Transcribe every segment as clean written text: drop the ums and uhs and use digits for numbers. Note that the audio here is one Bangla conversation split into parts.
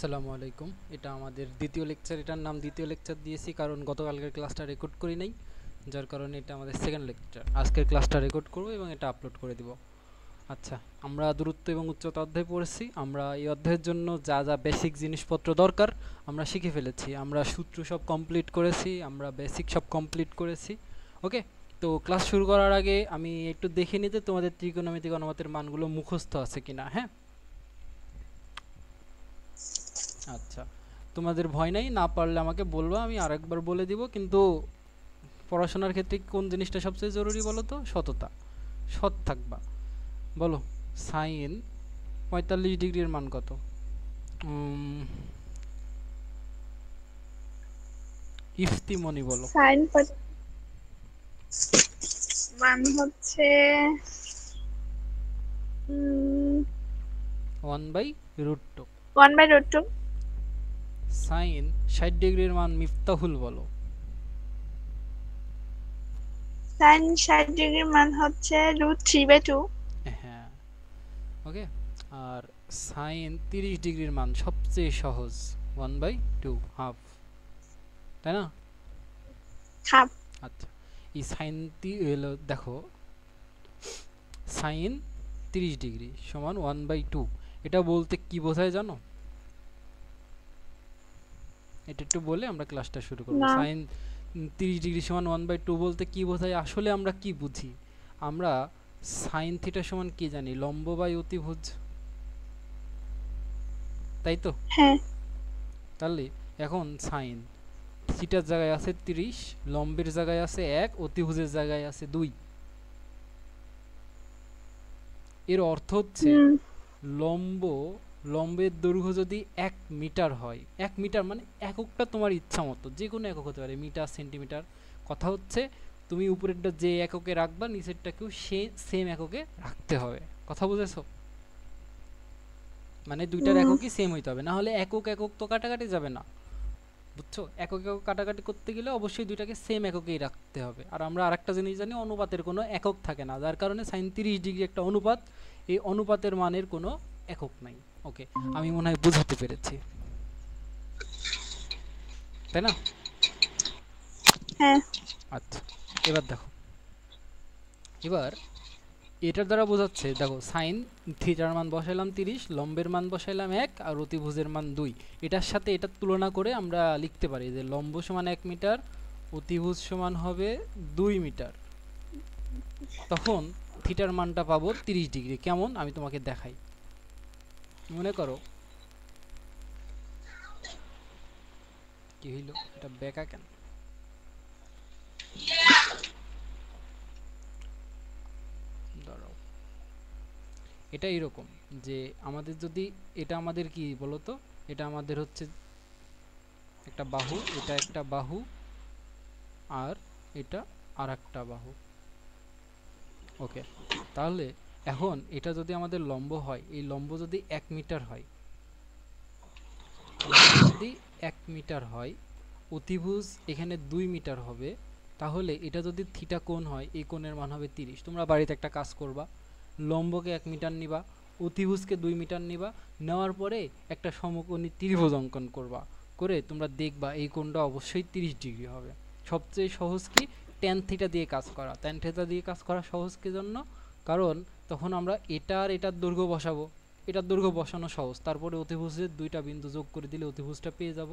আসসালামু আলাইকুম। এটা আমাদের দ্বিতীয় লেকচার। এটার নাম দ্বিতীয় লেকচার দিয়েছি কারণ গতকালকের ক্লাসটা রেকর্ড করি নাই, যার কারণে এটা আমাদের সেকেন্ড লেকচার। আজকের ক্লাসটা রেকর্ড করব এবং এটা আপলোড করে দিব। আচ্ছা, আমরা দূরত্ব এবং উচ্চতা অধ্যায় পড়েছি। আমরা এই অধ্যায়ের জন্য যা যা বেসিক জিনিসপত্র দরকার আমরা শিখে ফেলেছি। আমরা সূত্র সব কমপ্লিট করেছি, আমরা বেসিক সব কমপ্লিট করেছি। ওকে, তো ক্লাস শুরু করার আগে আমি একটু দেখে নিতে তোমাদের ত্রিকোণমিতিক অনুপাতের মানগুলো মুখস্থ আছে কিনা। হ্যাঁ, আচ্ছা, তোমাদের ভয় নাই, না পারলে আমাকে বলবা, আমি আরেকবার বলে দিব। কিন্তু পড়াশোনার ক্ষেত্রে কোন জিনিসটা সবচেয়ে জরুরি বলো তো? সততা, সৎ থাকবা। বলো, সাইন 45 ডিগ্রির মান কত? উম, ইফতিমনি বলো। সাইন মান হচ্ছে 1/√2। 1/√2। সাইন 60 ডিগ্রির মান মিফতাহুল বলো। সাইন 60 ডিগ্রির মান হচ্ছে √3/2। হ্যাঁ, ওকে। আর সাইন 30 ডিগ্রির মান সবচেয়ে সহজ, 1/2, হাফ, তাই না? হাফ। আচ্ছা, এই সাইন দেখো, সাইন 30 ডিগ্রি সমান 1/2, এটা বলতে কি বোঝায় জানো? এটা একটু বলে আমরা ক্লাসটা শুরু করব। না। সাইন 30 ডিগ্রি সমান 1/2 বলতে কি বোঝায়? আসলে আমরা কি বুঝি? আমরা সাইন থিটা সমান কি জানি? লম্ব বাই অতিভুজ, তাই তো? হ্যাঁ। তাহলে এখন সাইন থিটার জায়গায় আছে 30, লম্বের জায়গায় আছে 1, অতিভুজের জায়গায় আছে 2। এর অর্থ হচ্ছে লম্ব লম্বের দৈর্ঘ্য যদি 1 মিটার হয়, 1 মিটার মানে এককটা তোমার ইচ্ছা মতো, যে কোনো একক হতে পারে, মিটার, সেন্টিমিটার। কথা হচ্ছে তুমি উপরেরটা যে এককে রাখবা নিচেরটাকেও সেম এককে রাখতে হবে। কথা বুঝেছো? মানে দুইটার এককই সেম হইতে হবে, না হলে একক একক তো কাটাকাটি যাবে না। বুঝছো? একক একক কাটাকাটি করতে গেলে অবশ্যই দুইটাকে সেম এককেই রাখতে হবে। আর আমরা আরেকটা জিনিস জানি, অনুপাতের কোনো একক থাকে না, যার কারণে সাইন 30 ডিগ্রি একটা অনুপাত, এই অনুপাতের মানের কোনো একক নাই। ওকে, আমি মনে হয় বুঝাতে পেরেছি, তাই না? হ্যাঁ। আচ্ছা, এবার দেখো, এবার এটার দ্বারা বোঝাচ্ছে, দেখো সাইন থিটার মান বসাইলাম 30, লম্বের মান বসাইলাম 1 আর অতিভুজের মান 2। এটার সাথে এটার তুলনা করে আমরা লিখতে পারি যে লম্ব সমান 1 মিটার, অতিভুজ সমান হবে 2 মিটার। তখন থিটার মানটা পাবো 30 ডিগ্রি। কেমন? আমি তোমাকে দেখাই। মনে করো, কি হইল, এটা বেকা কেন? দাঁড়াও, এটা এরকম যে আমাদের যদি, এটা আমাদের কি বলতো, এটা আমাদের হচ্ছে একটা বাহু, এটা একটা বাহু, আর এটা আর একটা বাহু। ওকে, তাহলে এখন এটা যদি আমাদের লম্ব হয়, এই লম্ব যদি 1 মিটার হয়, লম্ব যদি 1 মিটার হয়, অতিভুজ এখানে 2 মিটার হবে, তাহলে এটা যদি থিটা কোণ হয়, এই কোণের মান হবে 30। তোমরা বাড়িতে একটা কাজ করবা, লম্বকে 1 মিটার নিবা, অতিভুজকে 2 মিটার নিবা, নেওয়ার পরে একটা সমকোণী ত্রিভুজ অঙ্কন করবা, করে তোমরা দেখবা এই কোণটা অবশ্যই 30 ডিগ্রি হবে। সবচেয়ে সহজ কি? ট্যান থিটা দিয়ে কাজ করা। ট্যান থিটা দিয়ে কাজ করা সহজ কি জন্য? কারণ তখন আমরা এটা আর এটার দৈর্ঘ্য বসাবো, এটার দৈর্ঘ্য বসানো সহজ, তারপরে অতিভুজের দুইটা বিন্দু যোগ করে দিলে অতিভুজটা পেয়ে যাব।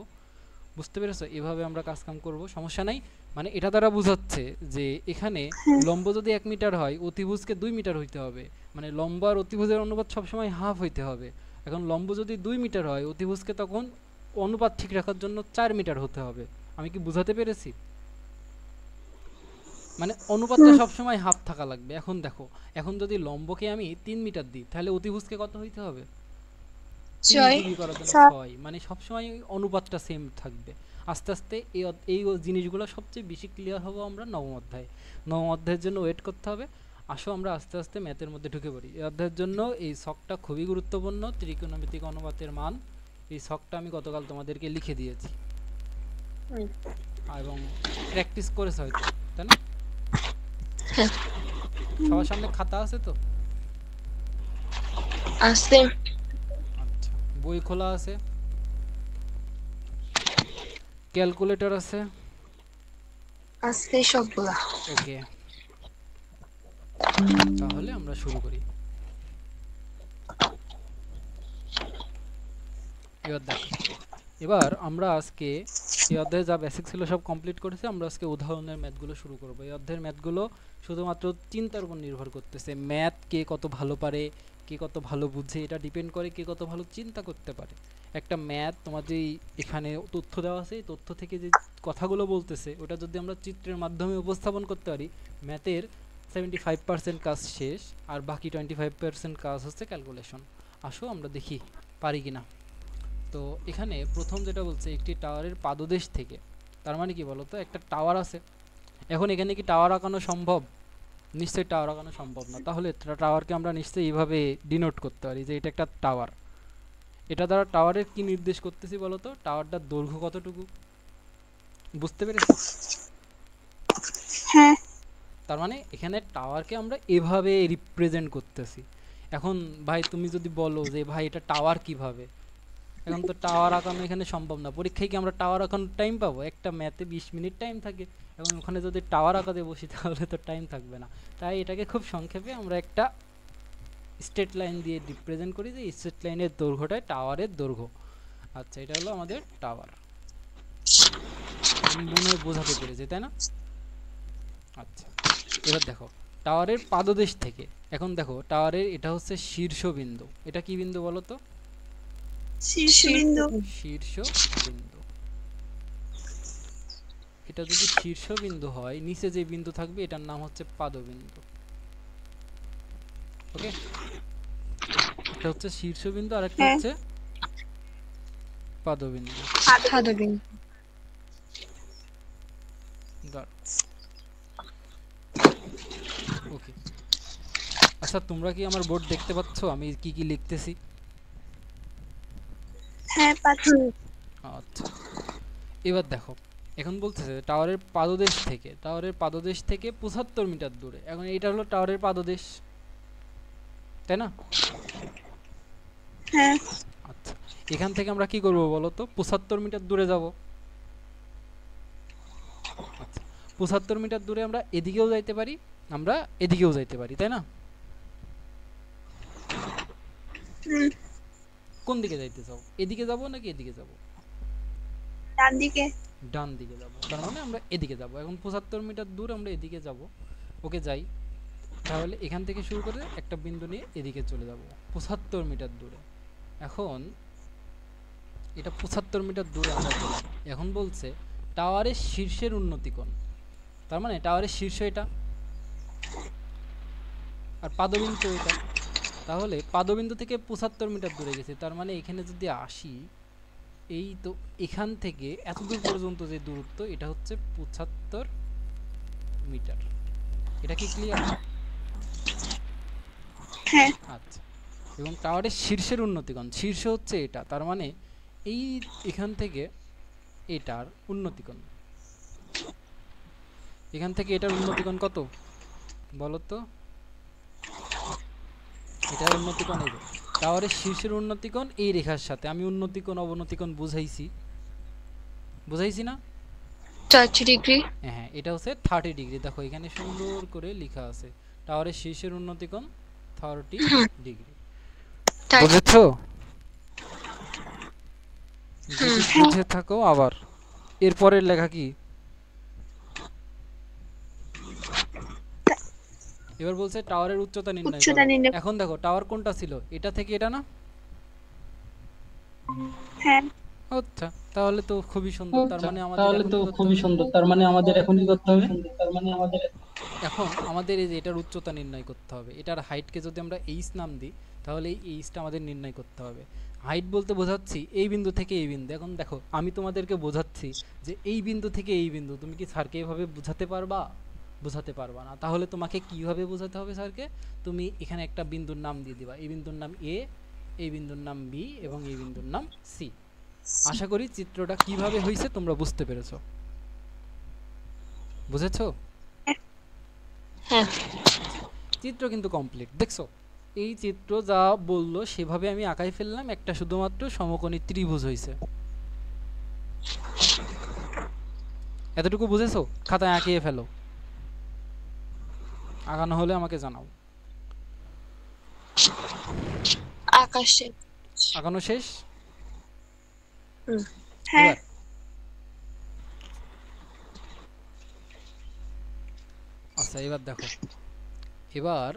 বুঝতে পেরেছো? এভাবে আমরা কাজকাম করব, সমস্যা নাই। মানে এটা দ্বারা বোঝাচ্ছে যে এখানে লম্ব যদি 1 মিটার হয়, অতিভুজকে 2 মিটার হইতে হবে, মানে লম্ব আর অতিভুজের অনুপাত সবসময় হাফ হইতে হবে। এখন লম্ব যদি 2 মিটার হয়, অতিভুজকে তখন অনুপাত ঠিক রাখার জন্য 4 মিটার হতে হবে। আমি কি বুঝাতে পেরেছি? মানে অনুপাতটা সবসময় হাফ থাকা লাগবে। এখন দেখো, এখন যদি লম্বকে আমি 3 মিটার দিই, তাহলে অতিভুজকে কত হইতে হবে? 30 ডিগ্রি করার জন্য 6, মানে সবসময় অনুপাতটা সেম থাকবে। আস্তে আস্তে এই জিনিসগুলো সবচেয়ে বেশি ক্লিয়ার হবো আমরা নবম অধ্যায়ে। নবম অধ্যায়ের জন্য ওয়েট করতে হবে। আসো আমরা আস্তে আস্তে ম্যাথের মধ্যে ঢুকে পড়ি। এই অধ্যায়ের জন্য এই ছকটা খুবই গুরুত্বপূর্ণ, ত্রিকোণমিতিক অনুপাতের মান। এই ছকটা আমি গতকাল তোমাদেরকে লিখে দিয়েছি এবং প্র্যাকটিস করেছে হয়তো, তাই না? সবার সামনে খাতা আছে তো? আছে। আচ্ছা, বই খোলা আছে? ক্যালকুলেটর আছে? আজকে সবগুলা। ওকে, তাহলে আমরা শুরু করি। এবার দেখো, এবার আমরা আজকে এই অধ্যায়ে যা বেসিক ছিল সব কমপ্লিট করেছি। আমরা আজকে উদাহরণের ম্যাথগুলো শুরু করব। এই অধ্যায়ের ম্যাথগুলো শুধুমাত্র চিন্তার উপর নির্ভর করতেছে। ম্যাথ কে কত ভালো পারে, কে কত ভালো বুঝে, এটা ডিপেন্ড করে কে কত ভালো চিন্তা করতে পারে। একটা ম্যাথ তোমার যেই এখানে তথ্য দেওয়া আছে, এই তথ্য থেকে যে কথাগুলো বলতেছে ওটা যদি আমরা চিত্রের মাধ্যমে উপস্থাপন করতে পারি, ম্যাথের 75% কাজ শেষ, আর বাকি 25% কাজ হচ্ছে ক্যালকুলেশন। আসো আমরা দেখি পারি কিনা। তো এখানে প্রথম যেটা বলছে একটি টাওয়ারের পাদদেশ থেকে, তার মানে কি বলতো, একটা টাওয়ার আছে। এখন এখানে কি টাওয়ার আঁকানো সম্ভব? নিশ্চয়ই টাওয়ার আঁকানো সম্ভব না। তাহলে টাওয়ারকে আমরা নিশ্চয়ই এইভাবে ডিনোট করতে পারি যে এটা একটা টাওয়ার। এটা দ্বারা টাওয়ারের কি নির্দেশ করতেছি বলতো? টাওয়ারটার দৈর্ঘ্য কতটুকু, বুঝতে পেরেছো? হ্যাঁ। তার মানে এখানে টাওয়ারকে আমরা এভাবে রিপ্রেজেন্ট করতেছি। এখন ভাই তুমি যদি বলো যে ভাই এটা টাওয়ার কিভাবে, এখন তো টাওয়ার আঁকানো এখানে সম্ভব না। পরীক্ষায় কি আমরা টাওয়ার আঁকানোর টাইম পাবো? একটা ম্যাথে 20 মিনিট টাইম থাকে, এবং ওখানে যদি টাওয়ার আঁকাতে বসি তাহলে তো টাইম থাকবে না। তাই এটাকে খুব সংক্ষেপে আমরা একটা স্ট্রেট লাইন দিয়ে রিপ্রেজেন্ট করি, যে স্ট্রেট লাইনের দৈর্ঘ্যটাই টাওয়ারের দৈর্ঘ্য। আচ্ছা, এটা হলো আমাদের টাওয়ার। মনে হয় বোঝাতে পেরেছি, তাই না? আচ্ছা, এবার দেখো টাওয়ারের পাদদেশ থেকে, এখন দেখো টাওয়ারের এটা হচ্ছে শীর্ষবিন্দু। এটা কি বিন্দু বলো তো? শীর্ষবিন্দু। শীর্ষবিন্দু। এটা যদি শীর্ষবিন্দু হয়, নিচে যে বিন্দু থাকবে এটার নাম হচ্ছে পাদবিন্দু। ওকে, এটা হচ্ছে শীর্ষবিন্দু আর একটা হচ্ছে পাদবিন্দু। পাদবিন্দু। ওকে, আচ্ছা তোমরা কি আমার বোর্ড দেখতে পাচ্ছ আমি কি কি লিখতেছি? হ্যাঁ পাচ্ছি। আচ্ছা, এবার দেখো এখন বলতেছে টাওয়ারের পাদদেশ থেকে, টাওয়ারের পাদদেশ থেকে 75 মিটার দূরে। এখন এটা হলো টাওয়ারের পাদদেশ, তাই না? হ্যাঁ। আচ্ছা, এখান থেকে আমরা কি করব বলো তো? 75 মিটার দূরে যাব। আচ্ছা, 75 মিটার দূরে আমরা এদিকেও যাইতে পারি, আমরা এদিকেও যাইতে পারি, তাই না? কোন দিকে যাইতে চাও? এদিকে যাব নাকি এদিকে যাব? ডান দিকে। ডান দিকে যাব, তার মানে আমরা এদিকে যাব। এখন 75 মিটার দূর আমরা এদিকে যাব। ওকে, যাই। তাহলে এখান থেকে শুরু করে একটা বিন্দু নিয়ে এদিকে চলে যাব 75 মিটার দূরে। এখন এটা 75 মিটার দূরে আমরা গেলাম। এখন বলছে টাওয়ারের শীর্ষের উন্নতি কোণ, তার মানে টাওয়ারের শীর্ষ এটা, আর পাদবিন্দু এটা। তাহলে পাদবিন্দু থেকে 75 মিটার দূরে গেছে, তার মানে এখানে যদি আসি, এই তো এখান থেকে এত দূর পর্যন্ত যে দূরত্ব, এটা হচ্ছে 75 মিটার। এটা কি ক্লিয়ার? হ্যাঁ। আচ্ছা, এবং টাওয়ারের শীর্ষের উন্নতিকোণ, শীর্ষ হচ্ছে এটা, তার মানে এই এখান থেকে এটার উন্নতিকোণ, এখান থেকে এটার উন্নতিকোণ কত বলো তো? এটার উন্নতিকোণ এই যে টাওয়ারের শীর্ষের উন্নতিকোণ এই রেখার সাথে। আমি উন্নতিকোণ অবনতিকোণ বুঝাইছি না? 30 ডিগ্রি। হ্যাঁ, এটা হচ্ছে 30 ডিগ্রি। দেখো এখানে সুন্দর করে লেখা আছে টাওয়ারের শীর্ষের উন্নতিকোণ 30 ডিগ্রি। বুঝেছো? যদি বুঝে থাকো আবার এরপরের লেখা কি? এবার বলছে টাওয়ারের উচ্চতা নির্ণয় করো। এখন দেখো টাওয়ার কোনটা ছিল? এটা থেকে এটা না? হ্যাঁ। আচ্ছা, তাহলে তো খুবই সুন্দর। তার মানে আমাদের এখন কি করতে হবে? এখন আমাদের এই যে এটার উচ্চতা নির্ণয় করতে হবে। এটার হাইটকে যদি আমরা এইচ নাম দিই, তাহলে এই এইচটা আমাদের নির্ণয় করতে হবে। হাইট বলতে বোঝাচ্ছি এই বিন্দু থেকে এই বিন্দু। এখন দেখো আমি তোমাদেরকে বোঝাচ্ছি যে এই বিন্দু থেকে এই বিন্দু, তুমি কি স্যারকে এইভাবে বোঝাতে পারবা? বোঝাতে পারবা না। তাহলে তোমাকে কিভাবে বোঝাতে হবে স্যারকে? তুমি এখানে একটা বিন্দুর নাম দিয়ে দিবা। এই বিন্দুর নাম এ, এই বিন্দুর নাম বি, এবং এই বিন্দুর নাম সি। আশা করি চিত্রটা কিভাবে হয়েছে তোমরা বুঝতে পেরেছো। বুঝেছো? হ্যাঁ। চিত্র কিন্তু কমপ্লিট, দেখছো? এই চিত্র যা বললো সেভাবে আমি আঁকাই ফেললাম। একটা শুধুমাত্র সমকোণী ত্রিভুজ হয়েছে। এতটুকু বুঝেছো? খাতায় আঁকিয়ে ফেলো, আগানো হলে আমাকে জানাও। আকাশে। আগানো শেষ? হুম। হ্যাঁ এবার আচ্ছা, এবার দেখো, এবার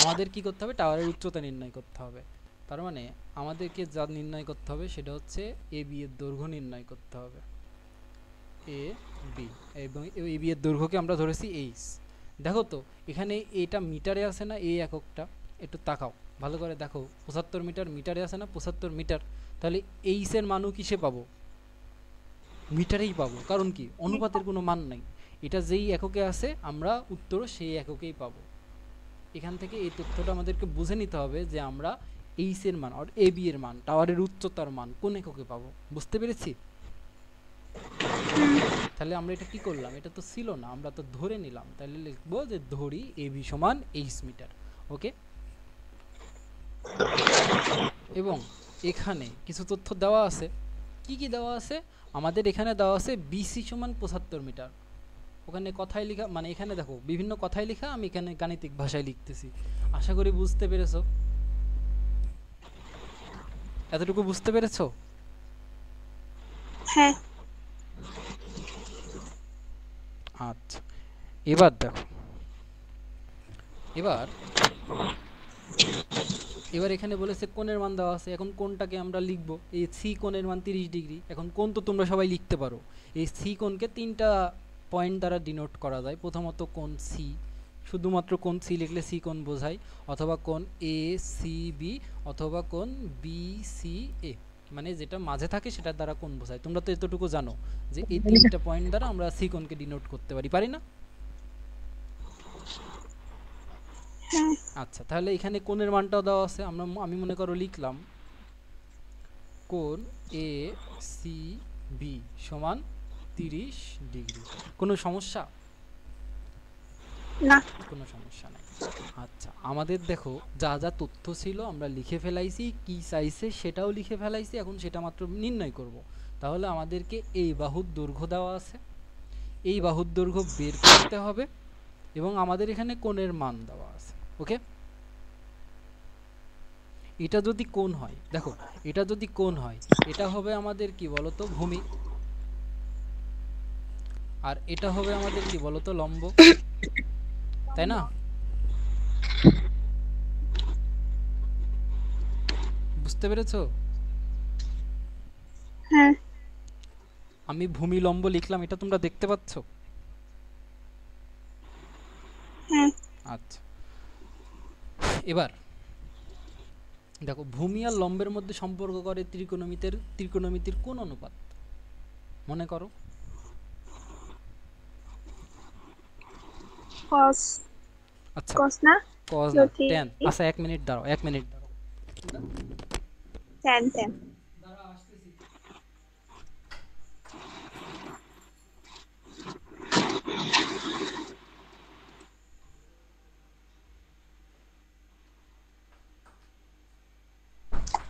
আমাদের কি করতে হবে? টাওয়ারের উচ্চতা নির্ণয় করতে হবে। তার মানে আমাদেরকে যা নির্ণয় করতে হবে সেটা হচ্ছে এ বি এর দৈর্ঘ্য নির্ণয় করতে হবে। এ বি, এবং এ বি এর দৈর্ঘ্যকে আমরা ধরেছি এইচ। দেখো তো এখানে এটা মিটারে আছে না, এই এককটা একটু তাকাও ভালো করে দেখো, 75 মিটার মিটারে আছে না, 75 মিটার। তাহলে এইচ এর মানও কিসে পাবো? মিটারেই পাবো। কারণ কি? অনুপাতের কোনো মান নাই, এটা যেই এককে আছে আমরা উত্তরও সেই এককেই পাবো। এখান থেকে এই তথ্যটা আমাদেরকে বুঝে নিতে হবে যে আমরা এইচ এর মান আর এ বি এর মান, টাওয়ারের উচ্চতার মান কোন এককে পাবো। বুঝতে পেরেছি? তাহলে আমরা এটা কি করলাম? এটা তো ছিল না, আমরা তো ধরে নিলাম। তাহলে লিখবো যে ধরি এ বি সমান এইচ মিটার। ওকে, এবং এখানে কিছু তথ্য দেওয়া আছে। কি কি দেওয়া আছে? আমাদের এখানে দেওয়া আছে বিসি সমান 75 মিটার। ওখানে কথায় লেখা, মানে এখানে দেখো বিভিন্ন কথায় লেখা, আমি এখানে গাণিতিক ভাষায় লিখতেছি। আশা করি বুঝতে পেরেছো। এতটুকু বুঝতে পেরেছো? হ্যাঁ আচ্ছা, এবার দেখো, এবার এবার এখানে বলেছে কোণের মান দেওয়া আছে। এখন কোণটাকে আমরা লিখবো, এই সি কোণের মান 30 ডিগ্রি। এখন কোণ তো তোমরা সবাই লিখতে পারো। এই সি কোণকে তিনটা পয়েন্ট দ্বারা ডিনোট করা যায়। প্রথমত কোণ সি, শুধুমাত্র কোণ সি লিখলে সি কোণ বোঝায়, অথবা কোণ এ সি বি, অথবা কোণ বি সি এ, মানে যেটা মাঝে থাকে সেটার দ্বারা কোণ বোঝায়। তোমরা তো এতটুকু জানো যে এই তিনটা পয়েন্ট দ্বারা আমরা সি কোণকে ডিনোট করতে পারি, পারি না? হ্যাঁ আচ্ছা, তাহলে এখানে কোণের মানটাও দেওয়া আছে। আমি মনে করো লিখলাম কোণ এ সি বি সমান 30 ডিগ্রি। কোনো সমস্যা? না কোনো সমস্যা নাই। আচ্ছা, আমাদের দেখো যা যা তথ্য ছিল আমরা লিখে ফেলাইছি, কি চাইছে সেটাও লিখে ফেলাইছি। এখন সেটা মাত্র নির্ণয় করব। তাহলে আমাদেরকে এই বাহুর দৈর্ঘ্য দেওয়া আছে, এই বাহুর দৈর্ঘ্য বের করতে হবে, এবং আমাদের এখানে কোণের মান দেওয়া আছে। ওকে, এটা যদি কোণ হয়, দেখো এটা যদি কোণ হয়, এটা হবে আমাদের কি বলতো? ভূমি। আর এটা হবে আমাদের কি বলতো? লম্ব, তাই না? বুঝতে পেরেছো? হ্যাঁ আমি ভূমি লম্ব লিখলাম, এটা তোমরা দেখতে পাচ্ছ? হ্যাঁ আচ্ছা, এবার দেখো ভূমি আর লম্বের মধ্যে সম্পর্ক করে ত্রিকোণমিতির কোন অনুপাত? মনে করো। কস আচ্ছা, কস না cos না, যদি tan। আচ্ছা, 1 মিনিট দাঁড়াও, 1 মিনিট দাঁড়াও। ট্যান ট্যান দাঁড়াও, আসতেছি।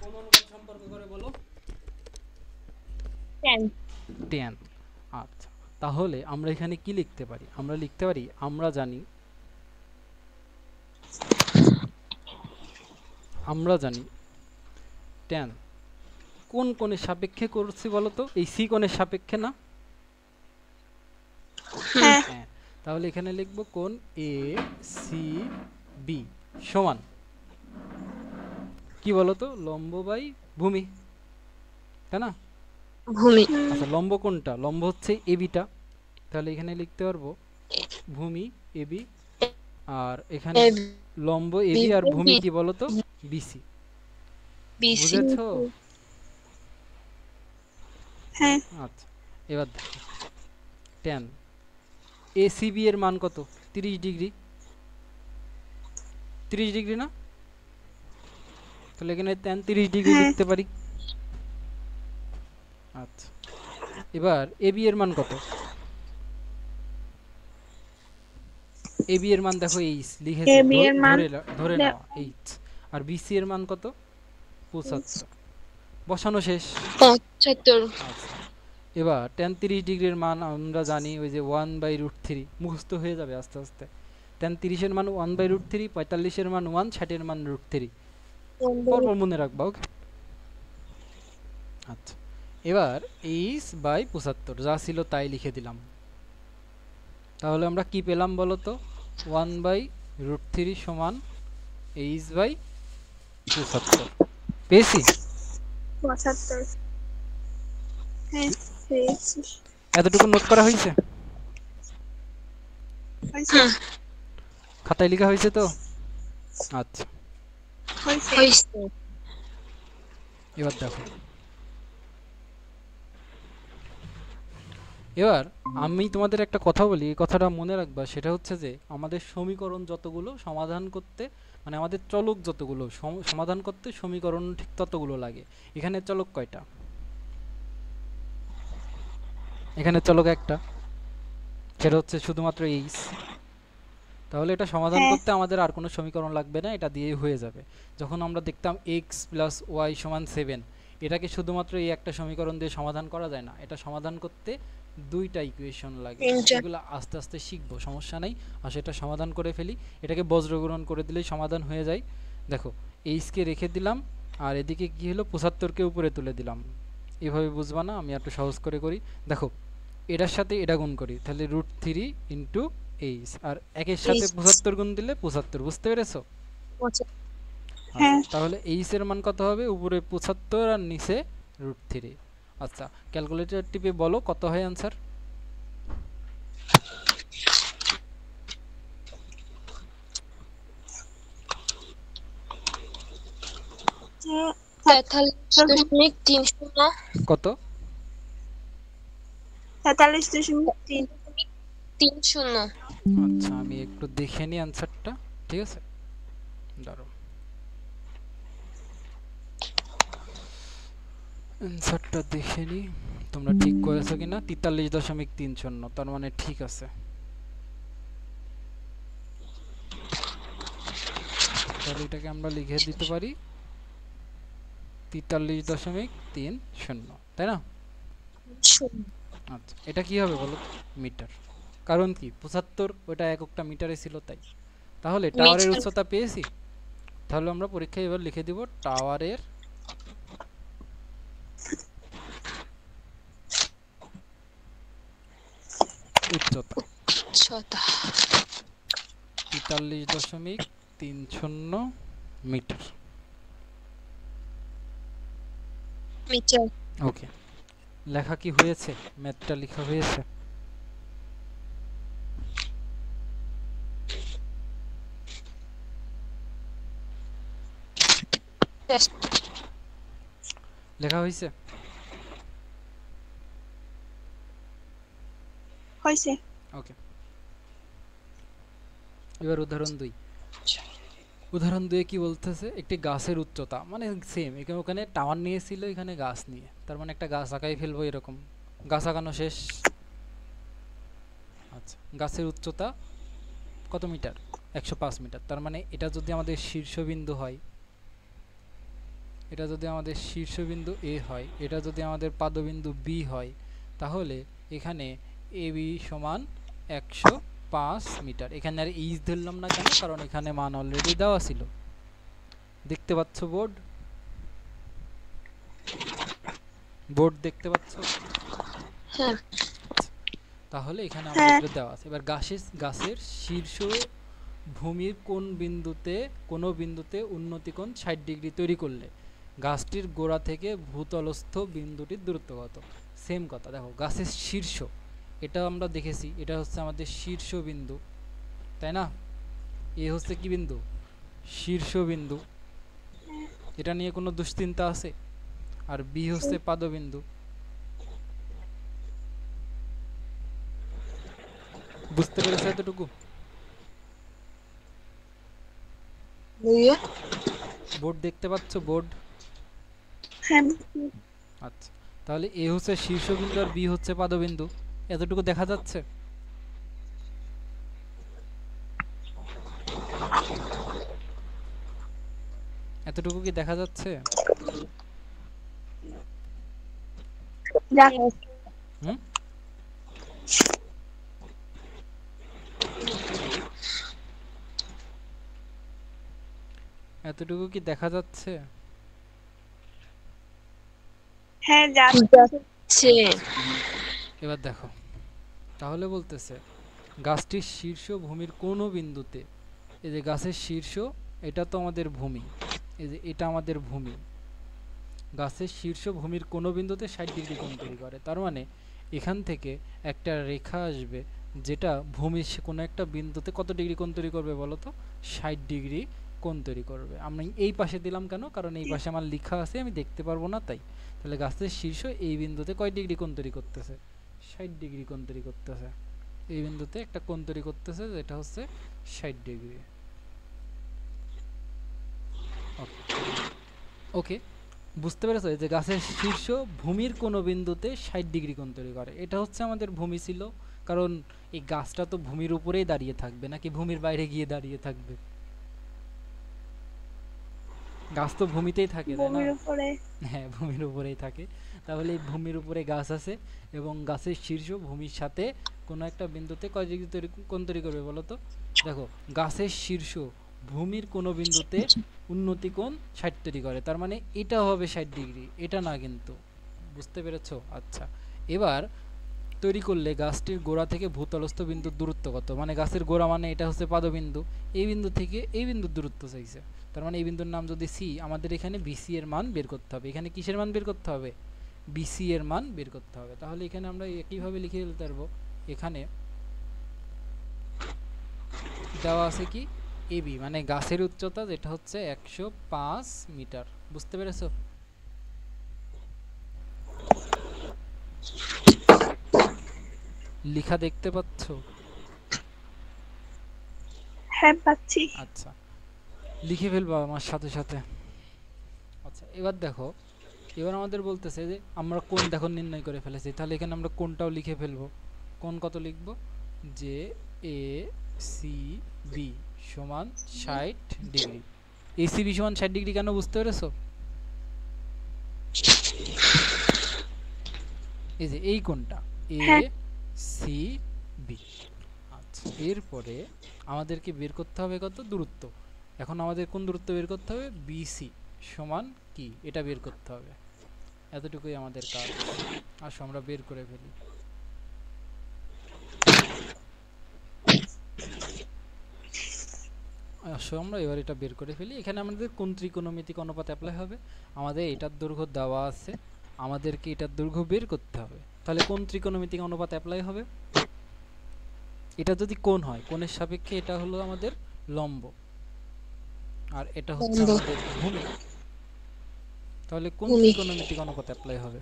কোন অনুপাত সম্পর্ক করে বলো? Tan tan। আচ্ছা, তাহলে আমরা এখানে কি লিখতে পারি? আমরা লিখতে পারি, আমরা জানি tan কোন কোণের সাপেক্ষে করছি বলো তো? এই সি কোণের সাপেক্ষে না? হ্যাঁ হ্যাঁ, তাহলে এখানে লিখব কোণ এ সি বি সমান কি বলো তো? লম্ব বাই ভূমি, তাই না? ভূমি। আচ্ছা, লম্ব কোনটা? লম্ব হচ্ছে এবিটা। তাহলে এখানে লিখতে পারবো ভূমি এবি, আর এখানে লম্ব এবি আর ভূমি কি বলো তো? বিসি। বিসি। বুঝেছো? হ্যাঁ আচ্ছা, এবার দেখো tan এসিবি এর মান কত? 30 ডিগ্রি। 30 ডিগ্রি না? তাহলে এখানে tan 30 ডিগ্রি হ্যাঁ লিখতে পারি। আচ্ছা, এবার এবি এর মান কত? এবি এর মান দেখো এইচ লিখেছি, এবি এর মান ধরে নাও এইচ। আর বিসি এর মান কত? 75। বসানো শেষ। 75। আচ্ছা, এবার tan 30 ডিগ্রির মান আমরা জানি ওই যে 1/√3 মুখস্থ হয়ে যাবে আস্তে আস্তে। tan 30 এর মান 1/√3, 45 এর মান 1, 60 এর মান √3 পরপর মনে রাখবা। ওকে, আচ্ছা এবার 23/75 যা ছিল তাই লিখে দিলাম। তাহলে আমরা কি পেলাম বলো তো? 1/√3 সমান 23/75 পেয়েছি। 75। হ্যাঁ পেয়েছি। এতটুকু নোট করা হয়েছে? হয়েছে খাতায় লেখা হয়েছে তো? আচ্ছা হয়েছে। হইছে। এবার দেখো, এবার আমি তোমাদের একটা কথা বলি, এই কথাটা মনে রাখবা। সেটা হচ্ছে যে আমাদের সমীকরণ যতগুলো সমাধান করতে, মানে আমাদের চলক যতগুলো সমাধান করতে সমীকরণ ঠিক ততগুলো লাগে। এখানে চলক কয়টা? এখানে চলক একটা, সেটা হচ্ছে শুধুমাত্র এইচ। তাহলে এটা সমাধান হ্যাঁ করতে আমাদের আর কোনো সমীকরণ লাগবে না, এটা দিয়েই হয়ে যাবে। যখন আমরা দেখতাম x প্লাস ওয়াই সমান 7, এটাকে শুধুমাত্র এই একটা সমীকরণ দিয়ে সমাধান করা যায় না, এটা সমাধান করতে দুইটা ইকুয়েশন লাগে। তিনটা। এগুলো আস্তে আস্তে শিখবো, সমস্যা নাই। আর সেটা সমাধান করে ফেলি, এটাকে বজ্রগ্রহণ করে দিলেই সমাধান হয়ে যায়। দেখো এইচকে রেখে দিলাম, আর এদিকে কি হলো 75কে উপরে তুলে দিলাম। এভাবে বুঝবা না, আমি একটু সহজ করে করি। দেখো এটার সাথে এটা গুণ করি, তাহলে √3 ইন্টু এইচ, আর একের সাথে 75 গুণ দিলে 75। বুঝতে পেরেছো? হ্যাঁ। আচ্ছা, তাহলে এইচ এর মান কত হবে? উপরে 75 আর নিচে √3। আচ্ছা ক্যালকুলেটর টিপে বলো কত হয় आंसर। হ্যাঁ, 43.30 কত? 43.3। 30। আচ্ছা আমি একটু দেখে নি आंसरটা, ঠিক আছে দাঁড়াও। आंसरটা দেখে নি তোমরা ঠিক করেছো কিনা। 43.30, তার মানে ঠিক আছে। তাহলে এটাকে আমরা লিখে দিতে পারি 43.30, তাই না? আচ্ছা এটা কি হবে বলো? মিটার। কারণ কি 75 ওটা এককটা মিটারে ছিল তাই। তাহলে টাওয়ারের মিটার। উচ্চতা পেয়েছি। তাহলে আমরা পরীক্ষায় এবার লিখে দিব টাওয়ারের উচ্চতা 43.30 মিটার। মিটার। ওকে, লেখা কি হয়েছে? ম্যাথটা লেখা হয়েছে? লেখা হয়েছে? হয়েছে। ওকে, এবার উদাহরণ 2। উদাহরণ 2 কি বলতেছে? একটি গাছের উচ্চতা, মানে সেম ওখানে টাওয়ার নিয়েছিল, এখানে গাছ নিয়ে, তার মানে একটা গাছ আঁকাই ফেলবো এরকম। গাছ আঁকানো শেষ। আচ্ছা গাছের উচ্চতা কত মিটার? 105 মিটার। তার মানে এটা যদি আমাদের শীর্ষবিন্দু হয়, এটা যদি আমাদের শীর্ষবিন্দু এ হয়, এটা যদি আমাদের পাদবিন্দু বি হয়, তাহলে এখানে এ বি সমান 105 মিটার। এখানে আর এইচ ধরলাম না কেন? কারণ এখানে মান অলরেডি দেওয়া ছিল। দেখতে পাচ্ছ বোর্ড? বোর্ড দেখতে পাচ্ছ? হ্যাঁ। তাহলে এখানে আমাদের দেওয়া আছে। এবার গাছের শীর্ষ ভূমির কোনো বিন্দুতে উন্নতি কোণ 60 ডিগ্রি তৈরি করলে গাছটির গোড়া থেকে ভূতলস্থ বিন্দুটির দূরত্ব কত? সেম কথা। দেখো গাছের শীর্ষ, এটা আমরা দেখেছি, এটা হচ্ছে আমাদের শীর্ষ বিন্দু, তাই না? এ হচ্ছে কি বিন্দু? শীর্ষ বিন্দু। এটা নিয়ে কোনো দুশ্চিন্তা আছে? আর বি হচ্ছে পাদবিন্দু। বুঝতে পেরেছো এতটুকু? বোর্ড দেখতে পাচ্ছ? বোর্ড? হ্যাঁ। আচ্ছা তাহলে এ হচ্ছে শীর্ষবিন্দু আর বি হচ্ছে পাদবিন্দু। এতটুকু দেখা যাচ্ছে? এতটুকু কি দেখা যাচ্ছে? এতটুকু কি দেখা যাচ্ছে? হ্যাঁ যাচ্ছে। যাচ্ছে। এবার দেখো, তাহলে বলতেছে গাছটির শীর্ষ ভূমির কোনো বিন্দুতে, এই যে গাছের শীর্ষ, এটা তো আমাদের ভূমি, এই যে এটা আমাদের ভূমি, গাছের শীর্ষ ভূমির কোনো বিন্দুতে 60 ডিগ্রি কোণ তৈরি করে। তার মানে এখান থেকে একটা রেখা আসবে যেটা ভূমির কোনো একটা বিন্দুতে কত ডিগ্রি কোণ তৈরি করবে বলো তো? 60 ডিগ্রি কোণ তৈরি করবে। আমি এই পাশে দিলাম কেন? কারণ এই পাশে আমার লেখা আছে, আমি দেখতে পারবো না তাই। তাহলে গাছের শীর্ষ এই বিন্দুতে কয় ডিগ্রি কোণ তৈরি করতেছে? 60 ডিগ্রি কোণ তৈরি করতেছে। এই বিন্দুতে একটা কোণ তৈরি করতেছে যেটা হচ্ছে 60 ডিগ্রি। ওকে, বুঝতে পেরেছো? যে গাছের শীর্ষ ভূমির কোনো বিন্দুতে 60 ডিগ্রি কোণ তৈরি করে। এটা হচ্ছে আমাদের ভূমি ছিল, কারণ এই গাছটা তো ভূমির উপরেই দাঁড়িয়ে থাকবে, নাকি ভূমির বাইরে গিয়ে দাঁড়িয়ে থাকবে? গাছ তো ভূমিতেই থাকে, তাই না? ভূমির উপরে। হ্যাঁ, ভূমির উপরেই থাকে। তাহলে এই ভূমির উপরে গাছ আছে এবং গাছের শীর্ষ ভূমির সাথে কোনো একটা বিন্দুতে কয় ডিগ্রি কোণ তৈরি করবে বলো তো? দেখো, গাছের শীর্ষ ভূমির কোনো বিন্দুতে উন্নতি কোণ 60 তৈরি করে, তার মানে এটা হবে 60 ডিগ্রি, এটা না কিন্তু। বুঝতে পেরেছো? আচ্ছা, এবার তৈরি করলে গাছটির গোড়া থেকে ভূতলস্থ বিন্দুর দূরত্ব কত? মানে গাছের গোড়া মানে এটা হচ্ছে পাদবিন্দু, এই বিন্দু থেকে এই বিন্দুর দূরত্ব চাইছে। তার মানে এই বিন্দুর নাম যদি সি, আমাদের এখানে বিসি এর মান বের করতে হবে। এখানে কিসের মান বের করতে হবে? বিসি এর মান বের করতে হবে। তাহলে এখানে আমরা একইভাবে লিখে ফেলতে পারবো, এখানে দেওয়া আছে কি এবি, মানে গাছের উচ্চতা যেটা হচ্ছে 105 মিটার। বুঝতে পেরেছো? লেখা দেখতে পাচ্ছ? হ্যাঁ পাচ্ছি। আচ্ছা, লিখে ফেলবো আমার সাথে সাথে। আচ্ছা, এবার দেখো, এবার আমাদের বলতেছে যে আমরা কোণ দেখো নির্ণয় করে ফেলেছি, তাহলে এখানে আমরা কোণটাও লিখে ফেলবো। কোণ কত লিখব? যে এ সি বি সমান 60 ডিগ্রি। এসিবি সমান 60 ডিগ্রি কেন বুঝতে পেরেছো? এই যে এই কোণটা এ হ্যাঁ সি বি। আচ্ছা, এরপরে আমাদেরকে বের করতে হবে কত? দূরত্ব। এখন আমাদের কোন দূরত্ব বের করতে হবে? বিসি সমান কি, এটা বের করতে হবে। এতটুকুই আমাদের কাজ। আসো আমরা বের করে ফেলি। আসো আমরা এবার এটা বের করে ফেলি। এখানে আমাদের কোন ত্রিকোণমিতিক অনুপাত অ্যাপ্লাই হবে? আমাদের এটার দৈর্ঘ্য দেওয়া আছে, আমাদেরকে এটার দৈর্ঘ্য বের করতে হবে। তাহলে কোন ত্রিকোণমিতিক অনুপাত অ্যাপ্লাই হবে? এটা যদি কোণ হয়, কোণের সাপেক্ষে এটা হলো আমাদের লম্ব, আর এটা হচ্ছে লম্ব। আমাদের ভূমি। তাহলে কোন ভূমি। ত্রিকোণমিতিক অনুপাত অ্যাপ্লাই হবে?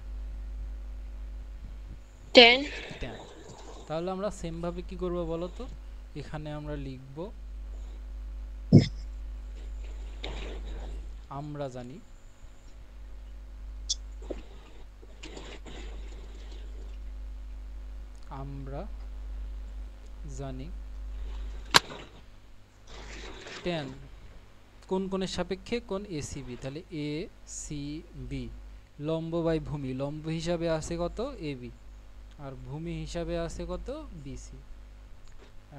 10। tan। তাহলে আমরা সেম ভাবে কি করব বলো তো? এখানে আমরা লিখব, আমরা জানি আমরা জানি tan কোন কোণের সাপেক্ষে? কোণ এসিবি। তাহলে এ সি বি লম্ব বাই ভূমি, লম্ব হিসাবে আছে কত? এবি, আর ভূমি হিসাবে আছে কত? বিসি।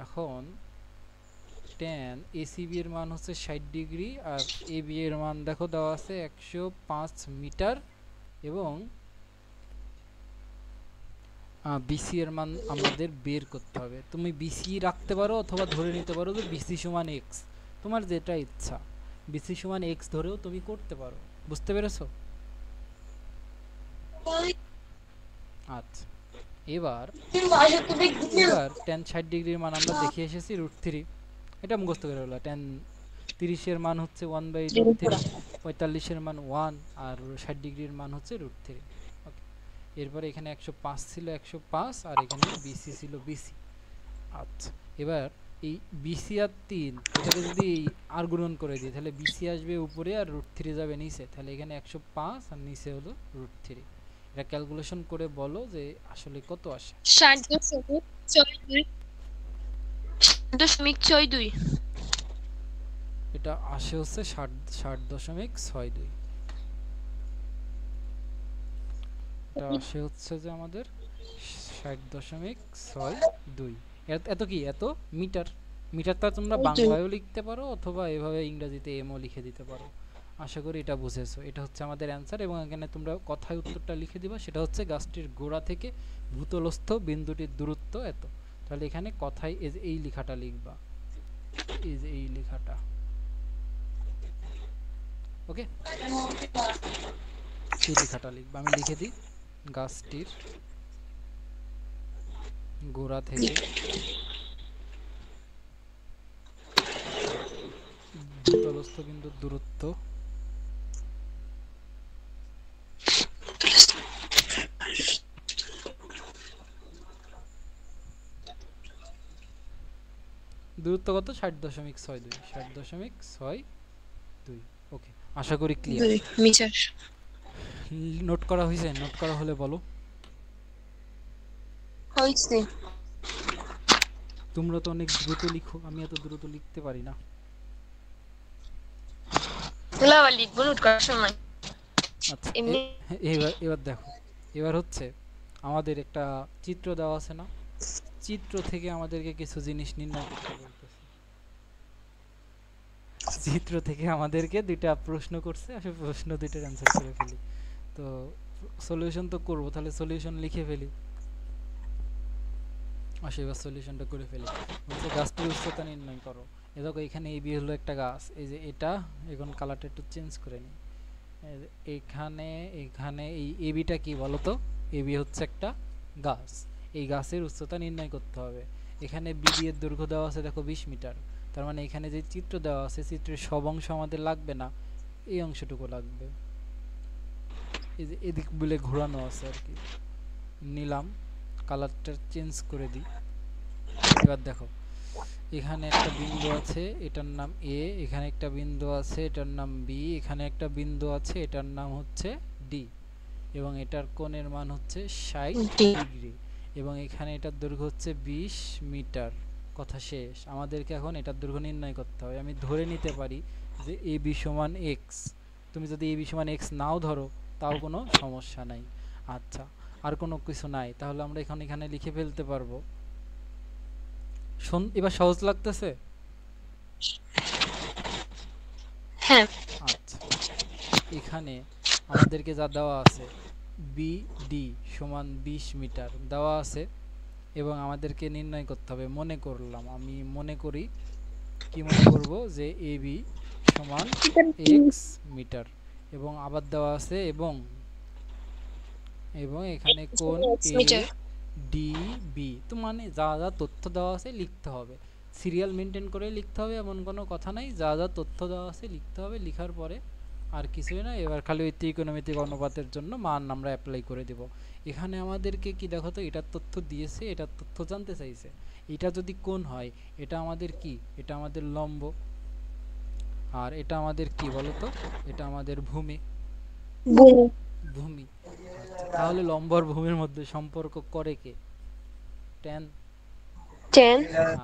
এখন tan এসিবি এর মান হচ্ছে 60 ডিগ্রি, আর এবি এর মান দেখো দেওয়া আছে 105 মিটার, এবং বিসি এর মান আমাদের বের করতে হবে। তুমি বিসি রাখতে পারো অথবা ধরে নিতে পারো যে বিসি সমান এক্স, তোমার যেটা ইচ্ছা। বিসি সমান এক্স ধরেও তুমি করতে পারো। বুঝতে পেরেছো? আচ্ছা, এবার এবার tan 60 ডিগ্রির মান আমরা দেখে এসেছি √3, এটা মুখস্থ করে হলো। tan 30-এর মান হচ্ছে 1/√3, 45-এর মান 1, আর 60 ডিগ্রির মান হচ্ছে √3। ওকে, এরপরে এখানে 105 ছিল 105, আর এখানে বিসি ছিল বিসি। আচ্ছা, এবার এই বিসি আর 3 এটাকে যদি আর গুণন করে দিই, তাহলে বিসি আসবে উপরে আর √3 যাবে নিচে। তাহলে এখানে 105 আর নিচে হলো √3। এটা ক্যালকুলেশন করে বলো যে আসলে কত আসে। 60.62। 60.62। এটা আসে হচ্ছে 60.62। এটা আসে হচ্ছে যে আমাদের 60.62। এত কি? এত মিটার। মিটারটা তোমরা ওই তো। বাংলায়ও লিখতে পারো অথবা এভাবে ইংরেজিতে এমও লিখে দিতে পারো। আশা করি এটা বুঝেছো। এটা হচ্ছে আমাদের অ্যান্সার এবং এখানে তোমরা কথায় উত্তরটা লিখে দিবা। সেটা হচ্ছে গাছটির গোড়া থেকে ভূতলস্থ বিন্দুটির দূরত্ব এত। তাহলে এখানে কথায় এই লেখাটা লিখবা, এই লেখাটা। ওকে, এই লেখাটা লিখবা। আমি লিখে দিই, গাছটির গোড়া থেকে ভূতলস্থ বিন্দুর দূরত্ব দূরত্ব কত? 60.62। 60.62। ওকে, আশা করি ক্লিয়ার। 2 মিটার। নোট করা হয়েছে? নোট করা হলে বলো। হইছে। তোমরা তো অনেক দ্রুত লিখো, আমি এত দ্রুত লিখতে পারি না। এগুলো আবার লিখবো নোট করার সময়। আচ্ছা, এমনি এবার দেখো, এবার হচ্ছে আমাদের একটা চিত্র দেওয়া আছে না, চিত্র থেকে আমাদেরকে কিছু জিনিস নির্ণয় করতে বলতেছে। চিত্র থেকে আমাদেরকে দুইটা প্রশ্ন করছে, আসলে প্রশ্ন দুইটার অ্যান্সার করে ফেলি। তো সলিউশন তো করবো, তাহলে সলিউশন লিখে ফেলি। এবার সলিউশনটা করে ফেলি। বলছে গাছটির উচ্চতা নির্ণয় করো। এ দেখো, এখানে এবি হলো একটা গাছ, এই যে এটা, এখন কালারটা একটু চেঞ্জ করে নিই। এখানে এখানে এই এবিটা কি বলো তো? এবি হচ্ছে একটা গাছ, এই গাছের উচ্চতা নির্ণয় করতে হবে। এখানে বিডি এর দৈর্ঘ্য দেওয়া আছে দেখো 20 মিটার। তার মানে এখানে যে চিত্র দেওয়া আছে, চিত্রের সব অংশ আমাদের লাগবে না, এই অংশটুকু লাগবে। এই যে এদিক বলে ঘোরানো আছে আর কি, নিলাম, কালারটা চেঞ্জ করে দিই। এবার দেখো, এখানে একটা বিন্দু আছে, এটার নাম এ, এখানে একটা বিন্দু আছে, এটার নাম বি, এখানে একটা বিন্দু আছে, এটার নাম হচ্ছে ডি, এবং এটার কোণের মান হচ্ছে 60 ডিগ্রি, এবং এখানে এটার দৈর্ঘ্য হচ্ছে 20 মিটার। কথা শেষ। আমাদেরকে এখন এটার দৈর্ঘ্য নির্ণয় করতে হবে। আমি ধরে নিতে পারি যে এ বি সমান এক্স। তুমি যদি এ বি সমান এক্স নাও ধরো তাও কোনো সমস্যা নাই। আচ্ছা, আর কোনো কিছু নাই, তাহলে আমরা এখানে লিখে ফেলতে পারবো। এবার সহজ লাগতেছে? হ্যাঁ। আচ্ছা, এখানে আমাদেরকে যা দেওয়া আছে, বিডি সমান 20 মিটার দেওয়া আছে, এবং আমাদেরকে নির্ণয় করতে হবে। আমি মনে করি, কি মনে করব, যে এবি সমান এক্স মিটার, এবং আবার দেওয়া আছে এবং এখানে কোণ এ মিটার। ডিবি। তো মানে যা যা তথ্য দেওয়া আছে লিখতে হবে, সিরিয়াল মেনটেন করে লিখতে হবে, এমন কোনো কথা নাই। যা যা তথ্য দেওয়া আছে লিখতে হবে, লিখার পরে আর কিছুই না। এবার খালি ওই ত্রিকোণমিতিক অনুপাতের জন্য মান আমরা অ্যাপ্লাই করে দেব। এখানে আমাদেরকে কি দেখো তো, এটার তথ্য দিয়েছে, এটার তথ্য জানতে চাইছে। এটা যদি কোণ হয়, এটা আমাদের কি? এটা আমাদের লম্ব। আর এটা আমাদের কি বলতো? এটা আমাদের ভূমি। ভূমি। আচ্ছা, তাহলে লম্ব আর ভূমির মধ্যে সম্পর্ক করে কে? ট্যান। হ্যাঁ,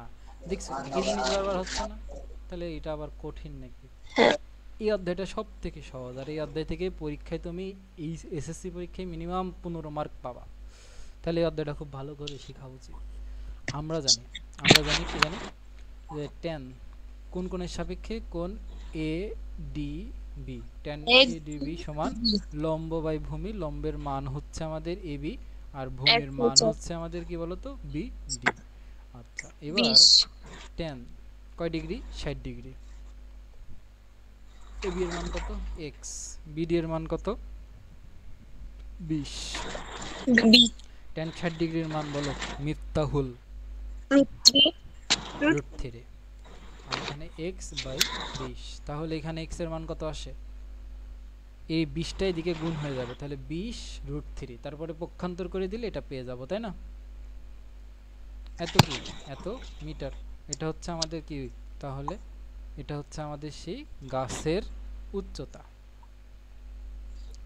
দেখছো একই জিনিস বারবার হচ্ছে না? তাহলে এটা আবার কঠিন নাকি? এই অধ্যায়টা সব থেকে সহজ, আর এই অধ্যায় থেকে পরীক্ষায় তুমি এই এসএসসি পরীক্ষায় মিনিমাম 15 মার্ক পাবা। তাহলে এই অধ্যায়টা খুব ভালো করে শেখা উচিত। আমরা জানি কি জানি, যে ট্যান কোন কোণের সাপেক্ষে? কোণ A D B. Tan A D B সমান লম্ব বাই ভূমি। লম্বের মান হচ্ছে আমাদের এ বি, আর ভূমির মান হচ্ছে আমাদের কি বলতো? B D. আচ্ছা, এবার ট্যান কয় ডিগ্রি? 60 ডিগ্রি। এবি এর মান কত? এক্স। বিডি এর মান কত? 20। ট্যান 60 ডিগ্রির মান বলো? মিফতাহুল √3, আর এখানে x বাই 20। তাহলে এখানে x এর মান কত আসে? এই 20টা এদিকে গুণ হয়ে যাবে, তাহলে 20√3, তারপরে পক্ষান্তর করে দিলে এটা পেয়ে যাব, তাই না? এত কি? এত মিটার। এটা হচ্ছে আমাদের কি? তাহলে এটা হচ্ছে আমাদের সেই গাছের উচ্চতা।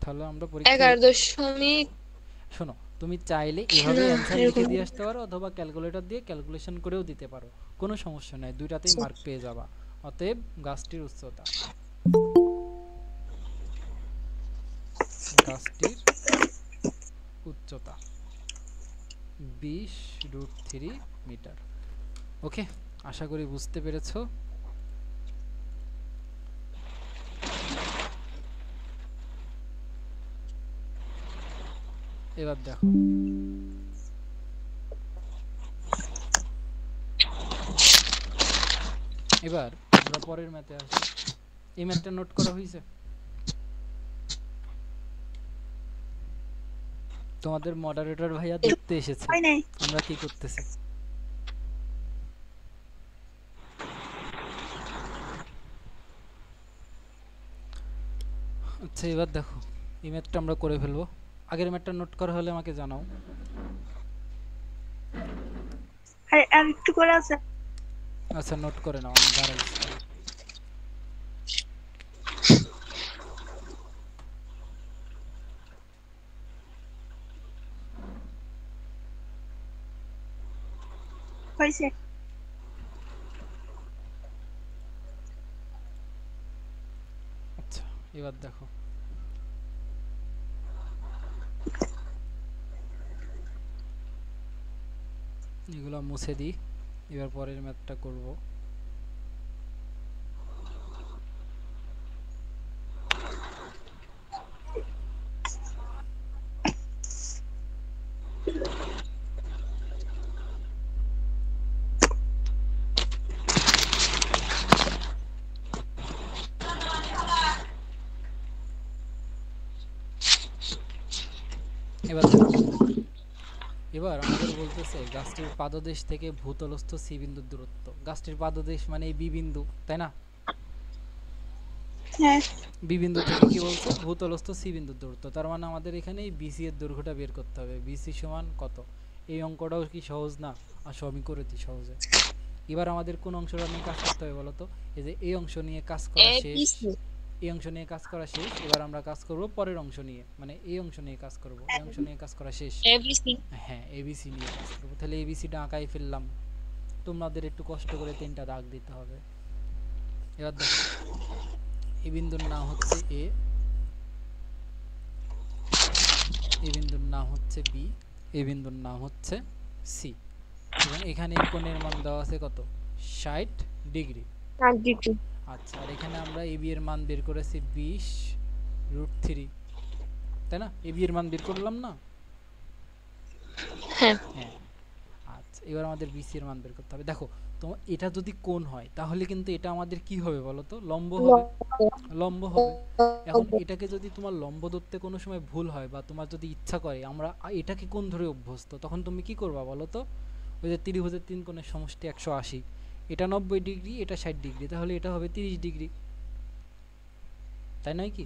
তাহলে আমরা পরীক্ষায় 11.। শোনো, তুমি চাইলে এভাবে অ্যান্সার লিখে দিয়ে আসতে পারো, অথবা ক্যালকুলেটর দিয়ে ক্যালকুলেশন করেও দিতে পারো, কোনো সমস্যা নাই, দুইটাতেই মার্ক পেয়ে যাবা। অতএব গাছটির উচ্চতা, গাছটির উচ্চতা 20√3 মিটার। ওকে, আশা করি বুঝতে পেরেছো। এবার দেখো এবার আমরা পরের ম্যাথে আসি। এই ম্যাথটা নোট করা হয়েছে? তোমাদের মডারেটর ভাইয়া দেখতে এসেছে হয় নাই। আমরা কি করতেছি। আচ্ছা এবার দেখো এই ম্যাথটা আমরা করে ফেলবো। আগের ম্যাথটা নোট করা হলে আমাকে জানাও। আর একটু করে আছে। আচ্ছা নোট করে নাও, আমি দাঁড়াইছি। হয়েছে। আচ্ছা এবার দেখো এগুলো মুছে দিই, এবার পরের ম্যাথটা করব। এবার দেখো এবার আমাদের বলতেছে গাছটির পাদদেশ থেকে ভূতলস্থ সি বিন্দুর দূরত্ব। গাছটির পাদদেশ মানে এই বি বিন্দু, তাই না? হ্যাঁ বি বিন্দু থেকে কি বলছে? ভূতলস্থ সি বিন্দুর দূরত্ব। তার মানে আমাদের এখানে এই বিসি এর দৈর্ঘ্যটা বের করতে হবে। বিসি সমান কত? এই অঙ্কটাও কি সহজ না? আসো আমি করে দিই সহজে। এবার আমাদের কোন অংশটা নিয়ে কাজ করতে হবে বলো তো? এই যে এই অংশ নিয়ে কাজ করা শেষ, ABC এই অংশ নিয়ে কাজ করা শেষ। এবার আমরা কাজ করব পরের অংশ নিয়ে, মানে এই অংশ নিয়ে কাজ করব। এই অংশ নিয়ে কাজ করা শেষ, ABC হ্যাঁ এবিসি নিয়ে কাজ করব। তাহলে এবিসিটা আঁকাই ফেললাম। তোমাদের একটু কষ্ট করে 3টা দাগ দিতে হবে। এবার দেখো এই বিন্দুর নাম হচ্ছে এ, এই বিন্দুর নাম হচ্ছে বি, এই বিন্দুর নাম হচ্ছে সি, এবং এখানে এই কোণের মান দেওয়া আছে কত? 60 ডিগ্রি। আচ্ছা আর এখানে আমরা এবি এর মান বের করেছি 20√3, তাই না? এবি এর মান বের করলাম না? হ্যাঁ হ্যাঁ। আচ্ছা এবার আমাদের বিসি এর মান বের করতে হবে। দেখো তো এটা যদি কোণ হয় তাহলে কিন্তু এটা আমাদের কি হবে বলো তো? লম্ব হবে, লম্ব হবে। এখন এটাকে যদি তোমার লম্ব ধরতে কোনো সময় ভুল হয় বা তোমার যদি ইচ্ছা করে আমরা এটাকে কোণ ধরে অভ্যস্ত, তখন তুমি কি করবা বলো তো? ওই যে ত্রিভুজের 3 কোণের সমষ্টি 180, এটা 90 ডিগ্রি, এটা 60 ডিগ্রি, তাহলে এটা হবে 30 ডিগ্রি, তাই নয় কি?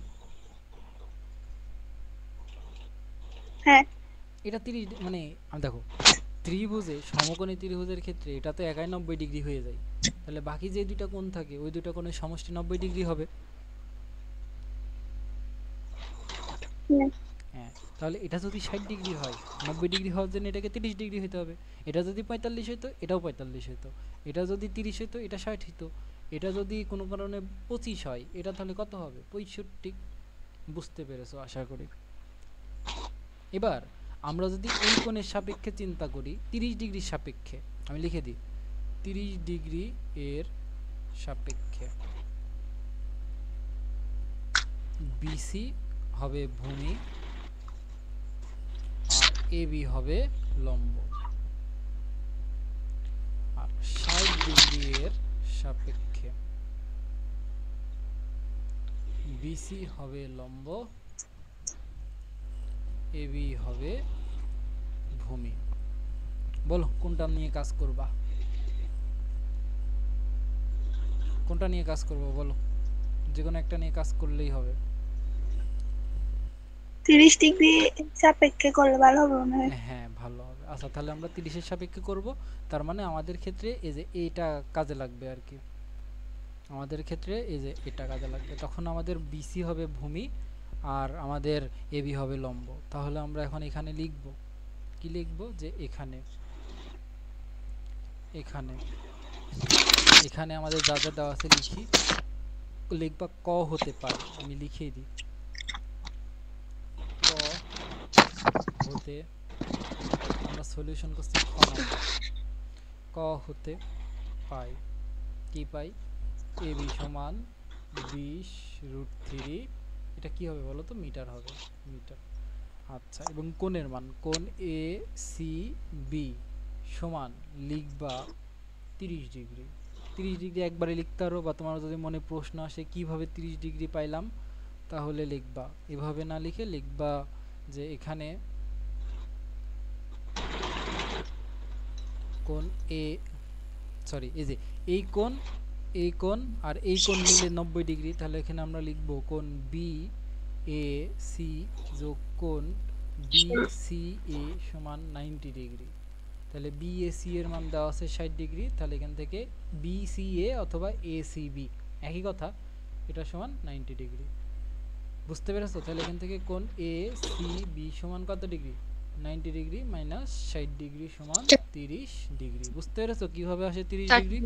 হ্যাঁ এটা 30 মানে আমি দেখো ত্রিভুজে সমকোণী ত্রিভুজের ক্ষেত্রে এটা তো একাই 90 ডিগ্রি হয়ে যায়, তাহলে বাকি যে দুইটা কোণ থাকে ওই দুইটা কোণের সমষ্টি 90 ডিগ্রি হবে। হ্যাঁ তাহলে এটা যদি 60 ডিগ্রি হয়, 90 ডিগ্রি হওয়ার জন্য এটাকে 30 ডিগ্রি হতে হবে। এটা যদি 45 হতো এটাও 45 হতো, এটা যদি 30 হতো এটা 60 হতো, এটা যদি কোনো কারণে 25 হয় এটা তাহলে কত হবে? 65। বুঝতে পেরেছো আশা করি। এবার আমরা যদি এই কোণের সাপেক্ষে চিন্তা করি 30 ডিগ্রির সাপেক্ষে, আমি লিখে দিই 30 ডিগ্রি এর সাপেক্ষে বিসি হবে ভূমি আর এবি হবে লম্ব, আর 60 ডিগ্রি এর সাপেক্ষে বিসি হবে লম্ব, এবি হবে ভূমি। বলো কোনটা নিয়ে কাজ করবা? কোনটা নিয়ে কাজ করবো বলো? যে কোনো একটা নিয়ে কাজ করলেই হবে। 30 ডিগ্রি সাপেক্ষে করলে ভালো হবে মনে হয়। হ্যাঁ ভালো হবে। আচ্ছা তাহলে আমরা 30 এর সাপেক্ষে করব। তার মানে আমাদের ক্ষেত্রে এই যে এইটা কাজে লাগবে আর কি, আমাদের ক্ষেত্রে এই যে এটা কাজে লাগবে। তখন আমাদের বিসি হবে ভূমি আর আমাদের এবি হবে লম্ব। তাহলে আমরা এখন এখানে লিখব কি? লিখব যে এখানে এখানে এখানে আমাদের যা যা দেওয়া আছে লিখি। লিখবা ক হতে পারে, আমি লিখিয়ে দিই ক হতে, আমরা সলিউশন করছি খ নাম্বার, ক হতে পাই। কি পাই? AB সমান 20√3, এটা কি হবে বলো তো? মিটার হবে, মিটার। আচ্ছা, এবং কোণের মান, কোণ ACB সমান লিখবা 30 ডিগ্রি। 30 ডিগ্রি একবারে লিখতে পারো, বা তোমার যদি মনে প্রশ্ন আসে কিভাবে 30 ডিগ্রি পাইলাম, তাহলে লিখবা এভাবে না লিখে লিখবা যে এখানে কোণ এ, সরি, এই যে এই কোণ, এই কোণ আর এই কোণ মিলে 90 ডিগ্রি, তাহলে এখানে আমরা লিখব কোণ BAC যোগ কোণ BCA সমান 90 ডিগ্রি। তাহলে BAC এর মান দেওয়া আছে 60 ডিগ্রি, তাহলে এখান থেকে BCA অথবা ACB একই কথা, এটা সমান 90 ডিগ্রি। বুঝতে পেরেছো? তাহলে এখান থেকে কোণ ACB সমান কত ডিগ্রি? 90 ডিগ্রি মাইনাস 60 ডিগ্রি সমান 30 ডিগ্রি। বুঝতে পেরেছো কিভাবে আসে 30 ডিগ্রি?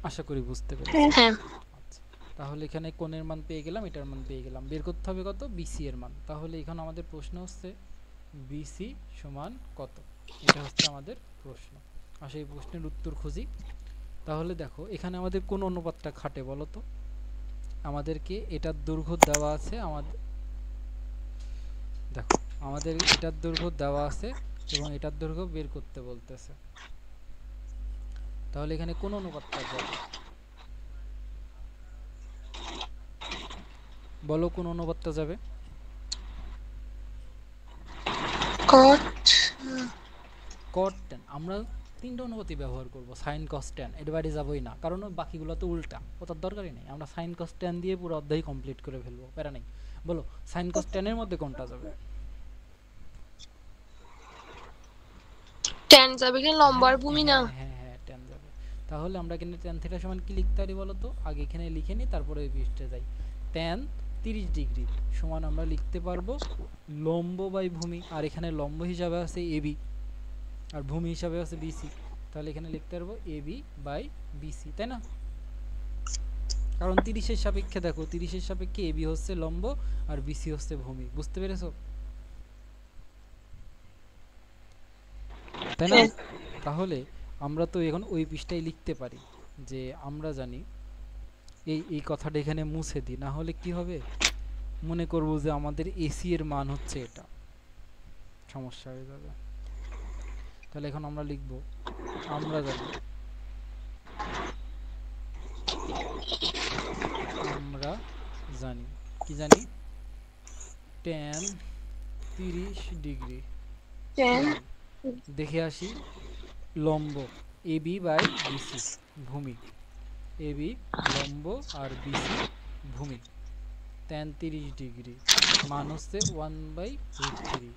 আশা করি বুঝতে পেরেছো। হ্যাঁ। আচ্ছা, তাহলে এখানে কোণের মান পেয়ে গেলাম, এটার মান পেয়ে গেলাম। বের করতে হবে কত? BC এর মান। তাহলে এখানে আমাদের প্রশ্ন হচ্ছে BC সমান কত, এটা হচ্ছে আমাদের প্রশ্ন। আসলে এই প্রশ্নের উত্তর খুঁজি। তাহলে দেখো এখানে আমাদের কোন অনুপাতটা খাটে বলো তো? আমাদেরকে এটার দৈর্ঘ্য দেওয়া আছে, আমাদের দেখো আমাদের এটার দৈর্ঘ্য দেওয়া আছে এবং এটার দৈর্ঘ্য বের করতে বলতেছে। তাহলে এখানে কোন অনুপাতটা যাবে বলো? কোন অনুপাতটা যাবে? cot tan। আমরা তিনটা অনুপাতই ব্যবহার করব, sin cos tan, এর বাইরে যাবই না, কারণ বাকিগুলো তো উল্টা, ওটার দরকারই নেই। আমরা sin cos tan দিয়ে পুরো অধ্যায় কমপ্লিট করে ফেলবো, প্যারা নেই। বলো sin cos tan এর মধ্যে কোনটা যাবে? ট্যান যাবে কি? লম্বা আর ভূমি না? হ্যাঁ হ্যাঁ, tan যাবে। তাহলে আমরা এখানে tan থিটা সমান কি লিখতে পারি বলো তো? আগে এখানে লিখে নি, তারপরে এই পৃষ্ঠে যাই। tan 30 ডিগ্রি সমান আমরা লিখতে পারবো লম্ব বাই ভূমি, আর এখানে লম্ব হিসাবে আছে AB আর ভূমি হিসাবে আছে BC। তাহলে এখানে লিখতে পারবো AB বাই BC, তাই না? কারণ 30 এর সাপেক্ষে দেখো, 30 এর সাপেক্ষে AB হচ্ছে লম্ব আর BC হচ্ছে ভূমি। বুঝতে পেরেছো? তাই না? তাহলে আমরা তো এখন ওই পৃষ্ঠায় লিখতে পারি যে আমরা জানি এই কথাটা এখানে মুছে দিই, না হলে কি হবে, মনে করব যে আমাদের AC এর মান হচ্ছে এটা, সমস্যা হয়ে যাবে। তাহলে এখন আমরা লিখব আমরা জানি, আমরা জানি কি জানি? tan 30 ডিগ্রি দেখে আসি লম্ব AB বাই BC ভূমি, AB লম্ব আর BC ভূমি। tan 30 ডিগ্রি মান হচ্ছে 1/√3।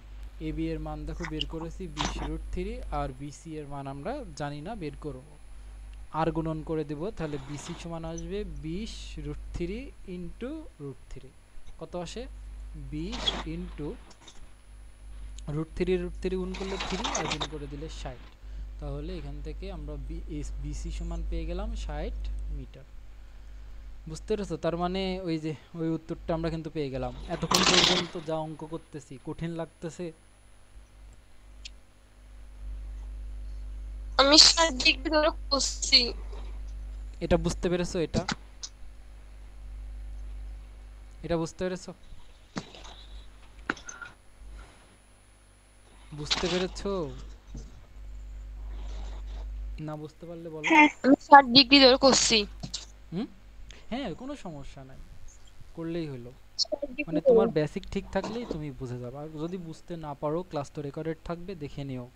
AB এর মান দেখো বের করেছি 20√3, আর BC এর মান আমরা জানি না, বের করব। আর গুণন করে দেব, তাহলে BC সমান আসবে 20√3 ইন্টু √3। কত আসে? 20 ইন্টু √3 গুণ করলে 3 আর গুণ করে দিলে 60। তাহলে এখান থেকে আমরা BC সমান পেয়ে গেলাম 60 মিটার। বুঝতে পেরেছো? তার মানে ওই যে ওই উত্তরটা আমরা কিন্তু পেয়ে গেলাম। এতক্ষণ পর্যন্ত যা অঙ্ক করতেছি কঠিন লাগতেছে? আমি 60 ডিগ্রি ধরে করছি। এটা বুঝতে পেরেছো? এটা এটা বুঝতে পেরেছো? বুঝতে পেরেছো? না বুঝতে পারলে বলো। আমি 60 ডিগ্রি ধরে করছি। হ্যাঁ, কোনো সমস্যা নাই, করলেই হলো। মানে তোমার বেসিক ঠিক থাকলেই তুমি বুঝে যাবে, আর যদি বুঝতে না পারো ক্লাস তো রেকর্ডেড থাকবে, দেখে নিও।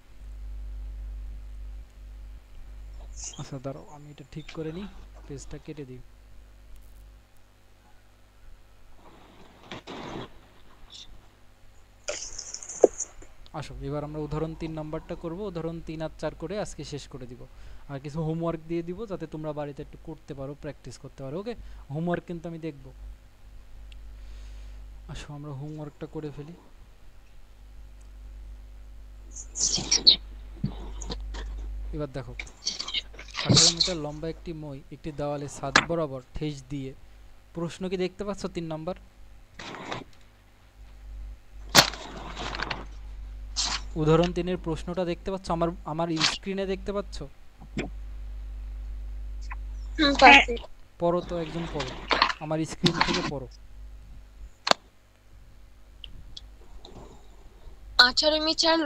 আচ্ছা দাঁড়াও, আমি এটা ঠিক করে নিই, পেজটা কেটে দিই। আসো এবার আমরা উদাহরণ 3 নাম্বারটা করব। উদাহরণ 3 আর 4 করে আজকে শেষ করে দিব, আর কিছু হোমওয়ার্ক দিয়ে দিব যাতে তোমরা বাড়িতে একটু করতে পারো, প্র্যাকটিস করতে পারো। ওকে, হোমওয়ার্ক কিন্তু আমি দেখব। আসো আমরা হোমওয়ার্কটা করে ফেলি। এবার দেখো, 18 মিটার লম্বা একটি মই একটি দেওয়ালে ছাদ বরাবর ঠেস দিয়ে, প্রশ্ন কি দেখতে পাচ্ছ? 3 নাম্বার, উদাহরণ 3-এর প্রশ্নটা দেখতে পাচ্ছ? আমার আমার স্ক্রিনে দেখতে পাচ্ছ? পাচ্ছি। পড়ো তো, একজন পড়ো, আমার স্ক্রিন থেকে পড়ো। 18 মিটার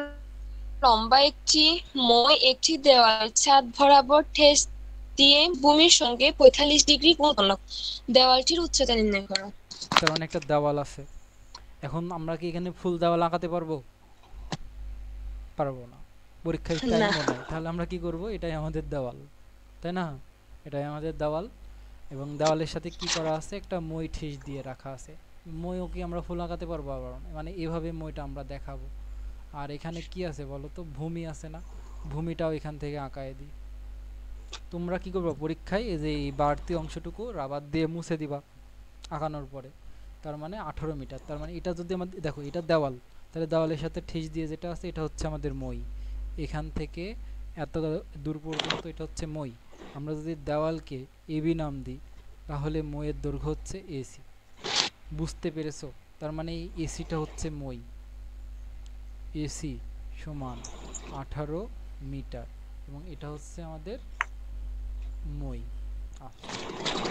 লম্বা একটি মই একটি দেওয়াল ছাদ বরাবর ঠেস দিয়ে ভূমির সঙ্গে 45 ডিগ্রি কোণ উৎপন্ন। দেওয়ালটির উচ্চতা নির্ণয় করো। তার মানে একটা দেওয়াল আছে। এখন আমরা কি এখানে ফুল দেওয়াল আঁকাতে পারবো? পারবো না, পরীক্ষায় না। টাইমও নাই। তাহলে আমরা কি করব? এটাই আমাদের দেওয়াল, তাই না? এটাই আমাদের দেওয়াল, এবং দেওয়ালের সাথে কি করা আছে? একটা মই ঠেস দিয়ে রাখা আছে। মইও কি আমরা ফুল আঁকাতে পারবো? আবার মানে এভাবে মইটা আমরা দেখাবো। আর এখানে কি আছে বলো তো? ভূমি আছে না? ভূমিটাও এখান থেকে আঁকায় দিই। তোমরা কি করবে পরীক্ষায়? এই যে এই বাড়তি অংশটুকু রাবার দিয়ে মুছে দিবা আঁকানোর পরে। তার মানে 18 মিটার। তার মানে এটা যদি আমাদের, দেখো এটা দেওয়াল, তাহলে দেওয়ালের সাথে ঠেস দিয়ে যেটা আছে এটা হচ্ছে আমাদের মই। এখান থেকে এত দূর পর্যন্ত এটা হচ্ছে মই। আমরা যদি দেওয়ালকে এবি নাম দিই তাহলে মইয়ের দৈর্ঘ্য হচ্ছে এসি। বুঝতে পেরেছো? তার মানে এই এসিটা হচ্ছে মই। এসি সমান 18 মিটার, এবং এটা হচ্ছে আমাদের মই। আচ্ছা,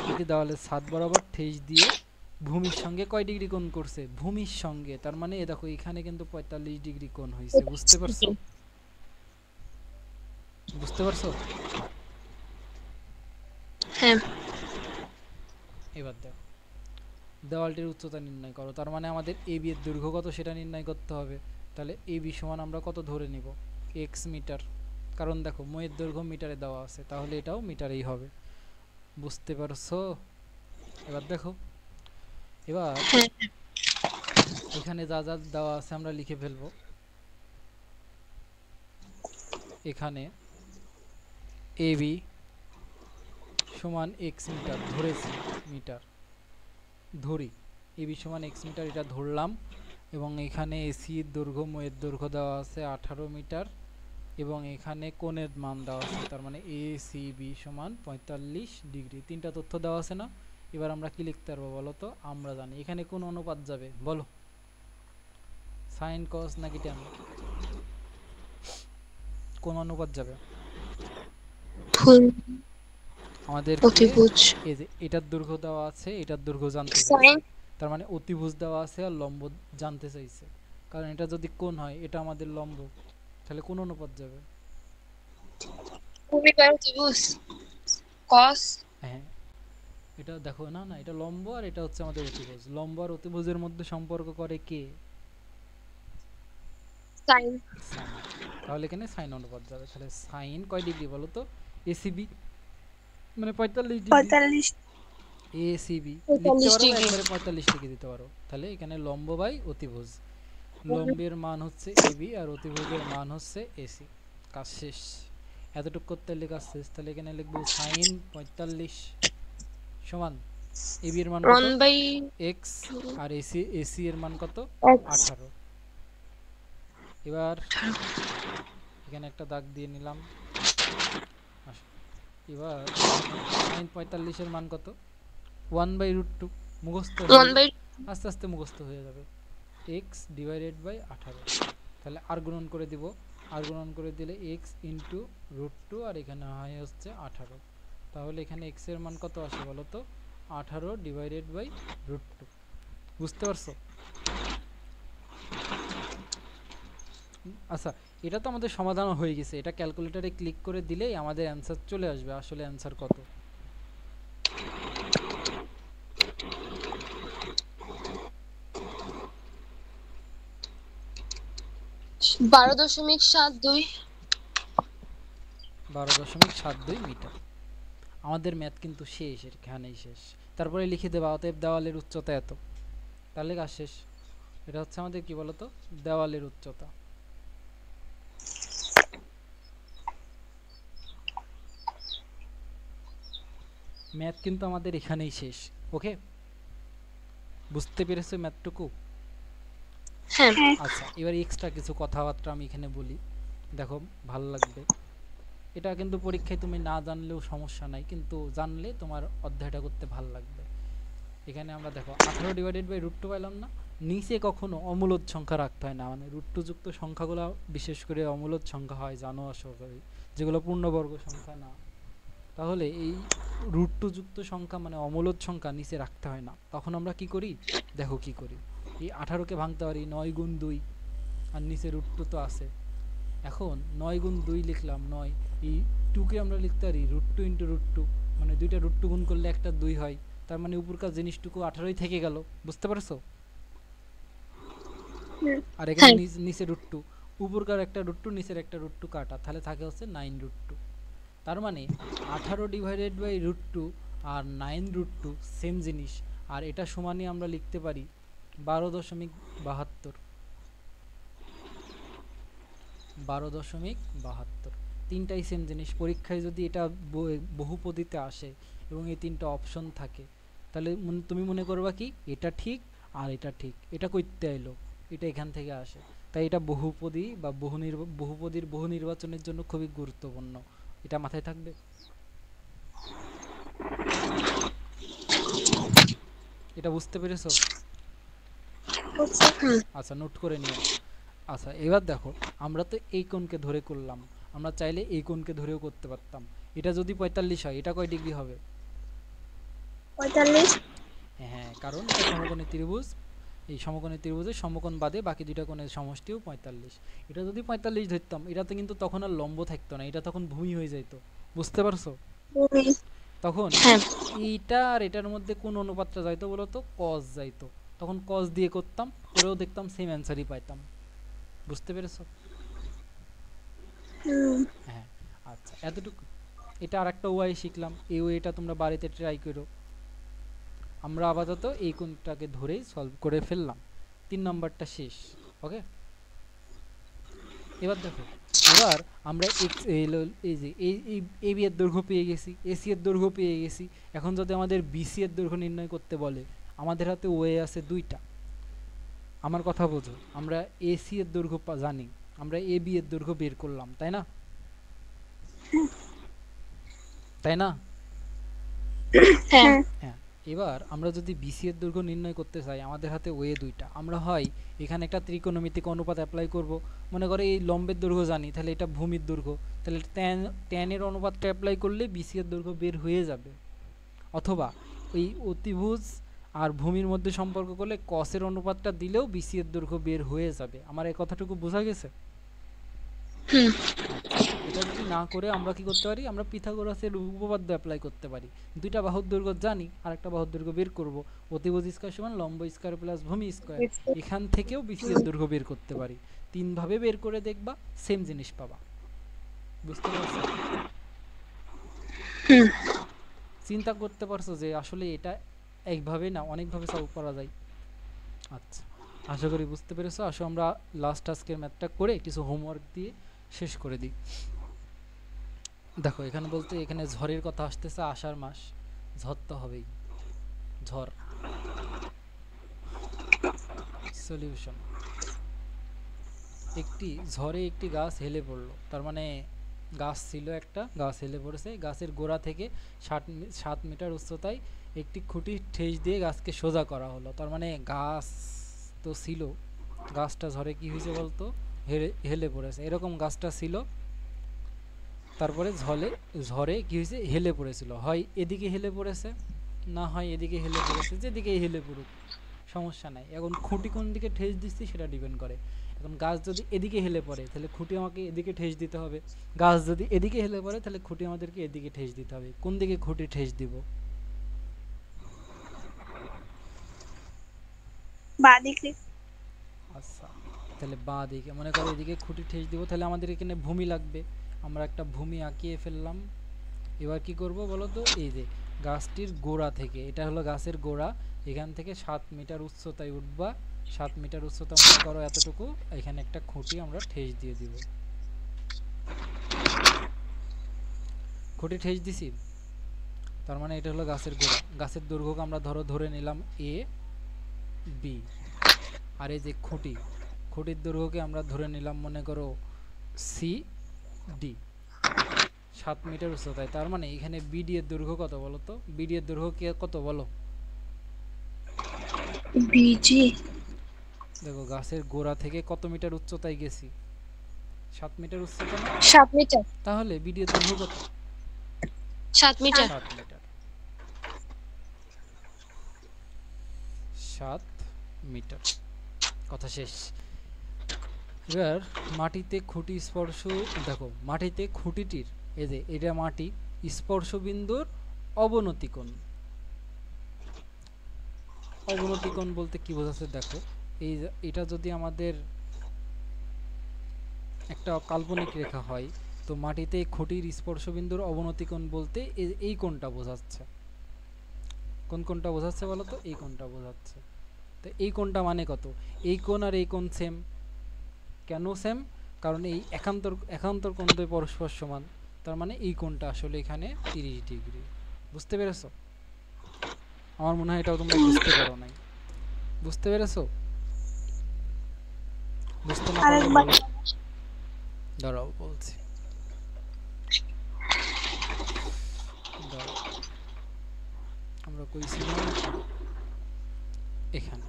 এটি দেওয়ালের ছাদ বরাবর ঠেস দিয়ে ভূমির সঙ্গে কয় ডিগ্রি কোণ করছে? ভূমির সঙ্গে। তার মানে এ দেখো এখানে কিন্তু 45 ডিগ্রি কোণ হয়েছে। বুঝতে পারছো? বুঝতে পারছো? হ্যাঁ। এবার দেখো দেওয়ালটির উচ্চতা নির্ণয় করো। তার মানে আমাদের এবি এর দৈর্ঘ্য কত সেটা নির্ণয় করতে হবে। তাহলে এবি সমান আমরা কত ধরে নিব? X metre. কারণ দেখো মইয়ের দৈর্ঘ্য মিটারে দেওয়া আছে, তাহলে এটাও মিটারেই হবে। বুঝতে পারছো? এবার দেখো, এবার এখানে যা যা দেওয়া আছে আমরা লিখে ফেলবো। এখানে এবি সমান এক্স মিটার ধরেছি, মিটার ধরি, এবি সমান এক্স মিটার এটা ধরলাম। এবং এখানে এসি এর দৈর্ঘ্য, মইয়ের দৈর্ঘ্য দেওয়া আছে 18 মিটার, এবং এখানে কোণের মান দেওয়া আছে। তার মানে এ সি বি সমান 45 ডিগ্রি। তিনটা তথ্য দেওয়া আছে না? এবার আমরা কি লিখতে পারবো বলো তো? আমরা জানি এখানে কোন অনুপাত যাবে বলো? সাইন কস নাকি ট্যান? কোন অনুপাত যাবে? ফুল আমাদের অতিভুজ। এই যে এটার দৈর্ঘ্য দেওয়া আছে, এটার দৈর্ঘ্য জানতে চাইছে। সাইন তার মানে অতিভুজ দেওয়া আছে আর লম্ব জানতে চাইছে। কারণ এটা যদি কোণ হয়, এটা আমাদের লম্ব, তাহলে কোন অনুপাত যাবে? ভূমি বাই অতিভুজ কস। হ্যাঁ, এটা দেখো না, না এটা লম্ব আর এটা হচ্ছে আমাদের অতিভুজ। লম্ব আর অতিভুজের মধ্যে সম্পর্ক করে কে? সাইন। সাইন। তাহলে এখানে সাইন অনুপাত যাবে। তাহলে সাইন কয় ডিগ্রি বলো তো? এসিবি মানে 45 ডিগ্রি। 45। এসিবি লিখতে 45 পারো, ডিগ্রি। একবারে 45 ডিগ্রি দিতে পারো। তাহলে এখানে লম্ব বাই অতিভুজ। লম্বের মান হচ্ছে এবি আর অতিভুজের মান হচ্ছে এসি। কাজ শেষ। এতটুকু করতে হলে কাজ শেষ। তাহলে এখানে লিখবো সাইন 45 সমান এবি এর মান কত? 1 বাই এক্স, আর এসি এর মান কত? এক্স। 18। এবার এখানে একটা দাগ দিয়ে নিলাম। এবার সাইন 45 এর মান কত? 1/√2। মুখস্থ হয়ে 1 বাই আস্তে আস্তে মুখস্থ হয়ে যাবে। X divided by 18। তাহলে আর গুণন করে দিব। আর গুণন করে দিলে এক্স ইন্টু √2, আর এখানে হয় হচ্ছে 18। তাহলে এখানে এক্স এর মান কত আসে বলো তো? 18 ডিভাইডেড বাই √2। বুঝতে পারছো? আচ্ছা, এটা তো আমাদের সমাধান হয়ে গেছে। এটা ক্যালকুলেটরে ক্লিক করে দিলেই আমাদের অ্যান্সার চলে আসবে। আসলে অ্যান্সার কত? 12.72। 12.72 মিটার। আমাদের ম্যাথ কিন্তু শেষ, এখানেই শেষ। তারপরে লিখে দেবা অতএব দেওয়ালের উচ্চতা এত। তাহলে কাজ শেষ। এটা হচ্ছে আমাদের কি বলতো? দেওয়ালের উচ্চতা। ম্যাথ কিন্তু আমাদের এখানেই শেষ। ওকে, বুঝতে পেরেছো ম্যাথটুকু? হ্যাঁ। হ্যাঁ। আচ্ছা, এবার এক্সট্রা কিছু কথাবার্তা আমি এখানে বলি, দেখো ভালো লাগবে। এটা কিন্তু পরীক্ষায় তুমি না জানলেও সমস্যা নাই, কিন্তু জানলে তোমার অধ্যায়টা করতে ভালো লাগবে। এখানে আমরা দেখো 18 ডিভাইডেড বাই √2 পাইলাম না? নিচে কখনো অমূলদ সংখ্যা রাখতে হয় না, মানে রুট টু যুক্ত সংখ্যাগুলো বিশেষ করে অমূলদ সংখ্যা হয়, জানো আশা করি, যেগুলো পূর্ণবর্গ সংখ্যা না। তাহলে এই রুট টু যুক্ত সংখ্যা মানে অমূলদ সংখ্যা নিচে রাখতে হয় না। তখন আমরা কি করি, দেখো কি করি। এই 18কে ভাঙতে পারি 9 গুণ 2, আর নিচে রুট টু তো আছে। এখন 9 গুণ 2 লিখলাম 9, এই 2 কে আমরা লিখতে পারি root two into root two, মানে দুইটা রুট টু গুণ করলে একটা 2 হয়। তার মানে উপরকার জিনিসটুকু 18ই থেকে গেল, বুঝতে পারছো? আর এখানে নিচে রুট টু, উপরকার একটা রুট টু নিচের একটা রুট টু কাটা, তাহলে থাকে হচ্ছে 9 রুট টু। তার মানে 18 ডিভাইডেড বাই রুট টু আর 9 রুট টু সেম জিনিস, আর এটা সমানই আমরা লিখতে পারি 12.72। 12.72, তিনটাই সেম জিনিস। পরীক্ষায় যদি এটা বহুপদীতে আসে এবং এই তিনটা অপশন থাকে, তাহলে তুমি মনে করবা কি এটা ঠিক আর এটা ঠিক, এটা কইতে আইলো, এটা এখান থেকে আসে। তাই এটা বহুপদী বা বহুপদীর বহু নির্বাচনের জন্য খুবই গুরুত্বপূর্ণ, এটা মাথায় থাকবে। এটা বুঝতে পেরেছো? আচ্ছা, নোট করে নিও। আচ্ছা, এবার দেখো, আমরা তো এই কোণকে ধরে করলাম, আমরা চাইলে এই কোণকে ধরেও করতে পারতাম। এটা যদি 45 হয়, এটা কয় ডিগ্রি হবে? 45। হ্যাঁ, কারণ এটা সমকোণী ত্রিভুজ, এই সমকোণী ত্রিভুজের সমকোণ বাদে বাকি দুইটা কোণের সমষ্টিও 45। এটা যদি 45 ধরতাম, এটাতে কিন্তু তখন আর লম্ব থাকতো না, এটা তখন ভূমি হয়ে যেত, বুঝতে পারছো? তখন এইটা আর এটার মধ্যে কোন অনুপাতটা যাইতো বলতো? কস যাইতো। তখন কস দিয়ে করতাম, করেও দেখতাম সেম অ্যান্সারই পাইতাম, বুঝতে পেরেছো? হ্যাঁ, আচ্ছা, এতটুকু। এটা আরেকটা ওয়াই শিখলাম, এই ওয়েটা তোমরা বাড়িতে ট্রাই করো। আমরা আপাতত এই কোণটাকে ধরেই সলভ করে ফেললাম, 3 নম্বরটা শেষ। ওকে, এবার দেখো, এবার আমরা এই যে এই বি এর দৈর্ঘ্য পেয়ে গেছি, এসি এর দৈর্ঘ্য পেয়ে গেছি। এখন যদি আমাদের বিসি এর দৈর্ঘ্য নির্ণয় করতে বলে, আমাদের হাতে ওয়ে আছে দুইটা। আমার কথা বোঝো, আমরা এসি এর দৈর্ঘ্য জানি, আমরা এ বি এর দৈর্ঘ্য বের করলাম, তাই না? তাই না? হ্যাঁ। হ্যাঁ, এবার আমরা যদি বিসি এর দৈর্ঘ্য নির্ণয় করতে চাই, আমাদের হাতে ওয়ে দুইটা। আমরা হয় এখানে একটা ত্রিকোণমিতিক অনুপাত অ্যাপ্লাই করব, মনে করে এই লম্বের দৈর্ঘ্য জানি, তাহলে এটা ভূমির দৈর্ঘ্য, তাহলে tan এর অনুপাতটা অ্যাপ্লাই করলে বিসি এর দৈর্ঘ্য বের হয়ে যাবে। অথবা এই অতিভুজ আর ভূমির মধ্যে সম্পর্ক করলে কসের অনুপাতটা দিলেও বিসি এর দৈর্ঘ্য বের হয়ে যাবে। আমার এই কথাটুকু বোঝা গেছে? এটা যদি না করে আমরা কি করতে পারি, আমরা পিথাগোরাসের উপপাদ্য অ্যাপ্লাই করতে পারি। দুইটা বাহুর দৈর্ঘ্য জানি, আর একটা বাহুর দৈর্ঘ্য বের করব, অতিভুজ স্কয়ার সমান লম্ব স্কয়ার প্লাস ভূমি স্কয়ার। এখান থেকেও বিসি এর দৈর্ঘ্য বের করতে পারি। তিন ভাবে বের করে দেখবা, সেম জিনিস পাবা, বুঝতে পারছো? চিন্তা করতে পারছো যে আসলে এটা একভাবে না অনেকভাবে সলভ করা যায়। আচ্ছা, আশা করি বুঝতে পেরেছো। আসো আমরা লাস্ট আজকের ম্যাথটা করে কিছু হোমওয়ার্ক দিয়ে শেষ করে দিই। দেখো, এখানে বলতে এখানে ঝড়ের কথা আসতেছে, আষাঢ় মাস, ঝড় তো হবেই, ঝড়। সলিউশন, একটি ঝড়ে একটি গাছ হেলে পড়লো, তার মানে গাছ ছিল একটা, গাছ হেলে পড়েছে, গাছের গোড়া থেকে 7 মিটার উচ্চতায় একটি খুঁটি ঠেস দিয়ে গাছকে সোজা করা হলো। তার মানে গাছ তো ছিল, গাছটা ঝড়ে কি হয়েছে বলতো? হেলে পড়েছে। এরকম গাছটা ছিল, তারপরে ঝড়ে কি হয়েছে? হেলে পড়েছিল। হয় এদিকে হেলে পড়েছে, না হয় এদিকে হেলে পড়েছে, যেদিকে হেলে পড়ুক সমস্যা নাই। এখন খুঁটি কোন দিকে ঠেস দিচ্ছি সেটা ডিপেন্ড করে। এখন গাছ যদি এদিকে হেলে পড়ে, তাহলে খুঁটি আমাকে এদিকে ঠেস দিতে হবে। গাছ যদি এদিকে হেলে পড়ে, তাহলে খুঁটি আমাদেরকে এদিকে ঠেস দিতে হবে। কোন দিকে খুঁটি ঠেস দিব? বাঁদিকে। আচ্ছা, তাহলে বাঁ দিকে, মনে করো এদিকে খুঁটি ঠেস দিব, তাহলে আমাদের এখানে ভূমি লাগবে। আমরা একটা ভূমি আঁকিয়ে ফেললাম। এবার কি করব বলো তো? এই যে গাছটির গোড়া থেকে, এটা হলো গাছের গোড়া, এখান থেকে 7 মিটার উচ্চতায় উঠবা। 7 মিটার উচ্চতা মনে করো এতটুকু, এখানে একটা খুঁটি আমরা ঠেস দিয়ে দিব। খুঁটি ঠেস দিছি, তার মানে এটা হলো গাছের গোড়া। গাছের দৈর্ঘ্যকে আমরা ধরে নিলাম এ বি, আর এই যে খুঁটির দৈর্ঘ্যকে আমরা ধরে নিলাম মনে করো সি ডি, 7 মিটার উচ্চতায়। তার মানে এখানে বিডি এর দৈর্ঘ্য কত বলো তো? বিডি এর দৈর্ঘ্য কত বলো? বিজি দেখো গাছের গোড়া থেকে কত মিটার উচ্চতায় গেছি? 7 মিটার উচ্চতা না? 7 মিটার। তাহলে বিডিএর দৈর্ঘ্য কত? 7 মিটার। 7 মিটার। 7 মিটার, কথা শেষ। এবার মাটিতে খুঁটি স্পর্শ, দেখো মাটিতে খুঁটিটির, এই যে এটা মাটি, স্পর্শ বিন্দুর অবনতি কোণ। অবনতি কোণ বলতে কি বোঝাচ্ছে দেখো, এটা যদি আমাদের একটা কাল্পনিক রেখা হয়, তো মাটিতে খুঁটির স্পর্শ বিন্দুর অবনতি কোণ বলতে এই কোণটা বোঝাচ্ছে। কোন কোণটা বোঝাচ্ছে বলো তো? এই কোণটা বোঝাচ্ছে। তো এই কোণটা মানে কত? এই কোণ আর এই কোণ সেম। কেন সেম? কারণ এই একান্তর কোণ দুই পরস্পর সমান, তার মানে এই কোণটা আসলে এখানে 30 ডিগ্রি। বুঝতে পেরেছো? আমার মনে হয় এটাও তোমরা বুঝতে পারো নাই। বুঝতে পেরেছো? বুঝতে না পারলে আরেকবার বলো। দাঁড়াও বলছি, দাঁড়াও। আমরা কইছিলাম এখানে।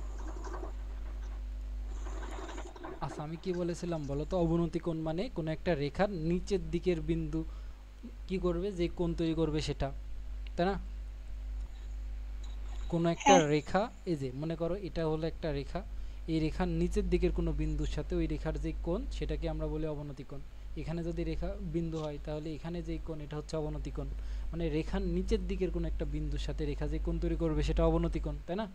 আচ্ছা, আমি কি বলেছিলাম বলো তো? অবনতি কোণ মানে কোন একটা রেখার নিচের দিকের বিন্দু কি করবে, যে কোণ তৈরি করবে সেটা, তাই না? কোন একটা হ্যাঁ রেখা, এই যে মনে করো এটা হলো একটা রেখা, এই রেখার নিচের দিকের কোনো বিন্দুর সাথে ওই রেখার যে কোণ সেটাকে আমরা বলি অবনতি কোণ। এখানে যদি রেখা বিন্দু হয় তাহলে এখানে যে কোণ এটা হচ্ছে অবনতি কোণ। মানে রেখার নিচের দিকের কোনো একটা বিন্দুর সাথে রেখা যে কোণ তৈরি করবে সেটা অবনতি কোণ, তাই না?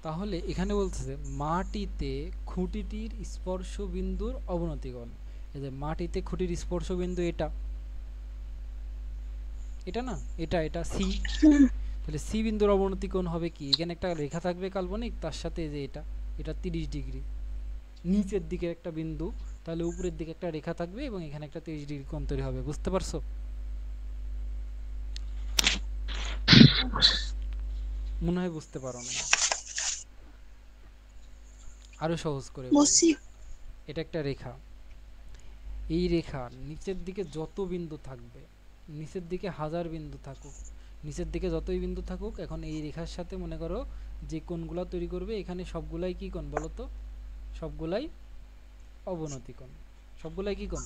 তাহলে এখানে বলছে যে মাটিতে খুঁটিটির স্পর্শ বিন্দুর অবনতি কোণ। এই যে মাটিতে খুঁটির স্পর্শ বিন্দু এটা, এটা না, এটা সি। তাহলে সি বিন্দুর অবনতি কোণ হবে কি? এখানে একটা রেখা থাকবে কাল্পনিক, তার সাথে যে এটা 30 ডিগ্রি, নিচের দিকে একটা বিন্দু, তাহলে উপরের দিকে একটা রেখা থাকবে এবং এখানে একটা 30 ডিগ্রি কোণ তৈরি হবে। বুঝতে পারছো? মনে হয় বুঝতে পারো না। আরো সহজ করে বলি, বুঝছি। এটা একটা রেখা, এই রেখার নিচের দিকে যত বিন্দু থাকবে, নিচের দিকে 1000 বিন্দু থাকুক, নিচের দিকে যতই বিন্দু থাকুক, এখন এই রেখার সাথে মনে করো যে কোণগুলা তৈরি করবে এখানে সবগুলাই কি কোণ বলো তো? সবগুলাই অবনতি কোণ। সবগুলাই কি কোণ?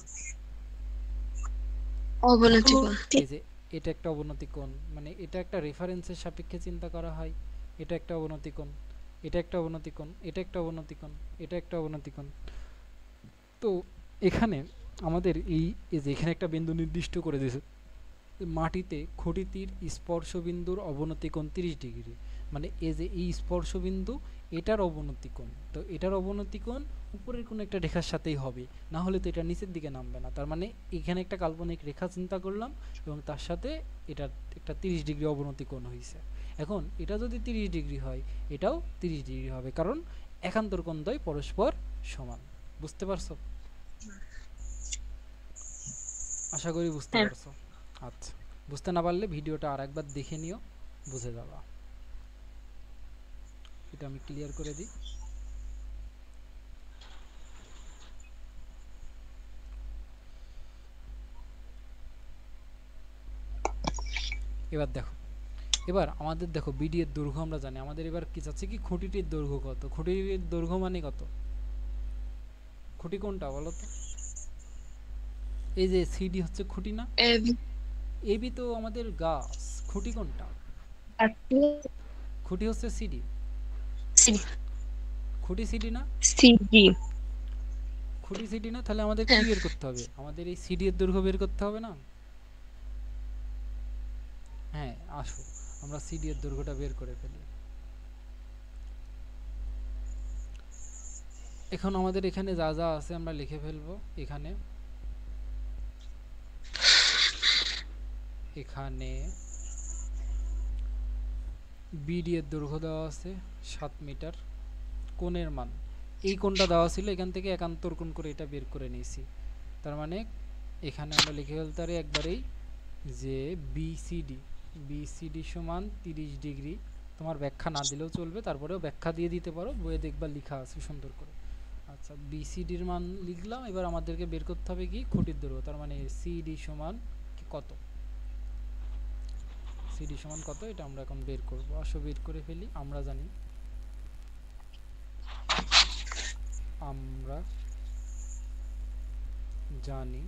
অবনতি কোণ। এই যে এটা একটা অবনতি কোণ, মানে এটা একটা রেফারেন্সের সাপেক্ষে চিন্তা করা হয়, এটা একটা অবনতি কোণ, এটা একটা অবনতি কোণ, এটা একটা অবনতি কোণ, এটা একটা অবনতি কোণ। তো এখানে আমাদের এই যে এখানে একটা বিন্দু নির্দিষ্ট করে দিয়েছে, মাটিতে খুঁটিটির স্পর্শ বিন্দুর অবনতি কোণ 30 ডিগ্রি। মানে এই যে এই স্পর্শ বিন্দু, এটার অবনতি কোণ, তো এটার অবনতি কোণ উপরের কোনো একটা রেখার সাথেই হবে, না হলে তো এটা নিচের দিকে নামবে না। তার মানে এখানে একটা কাল্পনিক রেখা চিন্তা করলাম এবং তার সাথে এটা একটা 30 ডিগ্রি অবনতি কোণ হয়েছে। এখন এটা যদি 30 ডিগ্রি হয়, এটাও 30 ডিগ্রি হবে, কারণ একান্তর কোণ দ্বয় পরস্পর সমান। বুঝতে পারছো? আশা করি বুঝতে হ্যাঁ। পারছো। আচ্ছা, বুঝতে না পারলে ভিডিওটা আরেকবার দেখে নিও, বুঝে যাবা। এটা আমি ক্লিয়ার করে দিই। এবার দেখো, এবার আমাদের দেখো বিডি এর দৈর্ঘ্য আমরা জানি, আমাদের এবার কি চাচ্ছে কি খুঁটিটির দৈর্ঘ্য কত? খুঁটিটির দৈর্ঘ্য মানে কত? খুঁটি কোনটা বলো তো? এই যে সিডি হচ্ছে খুঁটি না? এবি তো আমাদের গাছ, খুঁটি কোনটা? খুঁটি হচ্ছে সিডি। খুঁটি সিডি না? সিডি। খুঁটি সিডি না? তাহলে আমাদের কি বের করতে হবে? আমাদের এই সিডি এর দৈর্ঘ্য বের করতে হবে না? হ্যাঁ, আসো আমরা সিডি এর দৈর্ঘ্যটা বের করে ফেলি। এখন আমাদের এখানে যা যা আছে আমরা লিখে ফেলবো। এখানে এখানে বিডি এর দৈর্ঘ্য দেওয়া আছে 7 মিটার। কোণের মান, এই কোণটা দেওয়া ছিল, এখান থেকে একান্তর কোণ করে এটা বের করে নিয়েছি। তার মানে এখানে আমরা লিখে ফেলতে পারি একবারেই যে বিসিডি সমান 30 ডিগ্রি। তোমার ব্যাখ্যা না দিলেও চলবে, তারপরেও ব্যাখ্যা দিয়ে দিতে পারো, বইয়ে দেখবা লেখা আছে সুন্দর করে। আচ্ছা, বিসিডির মান লিখলাম। এবার আমাদেরকে বের করতে হবে কি খুঁটির দৈর্ঘ্য, তার মানে সিডি সমান কত? সিডি সমান কত এটা আমরা এখন বের করব। আসো বের করে ফেলি। আমরা জানি আমরা জানি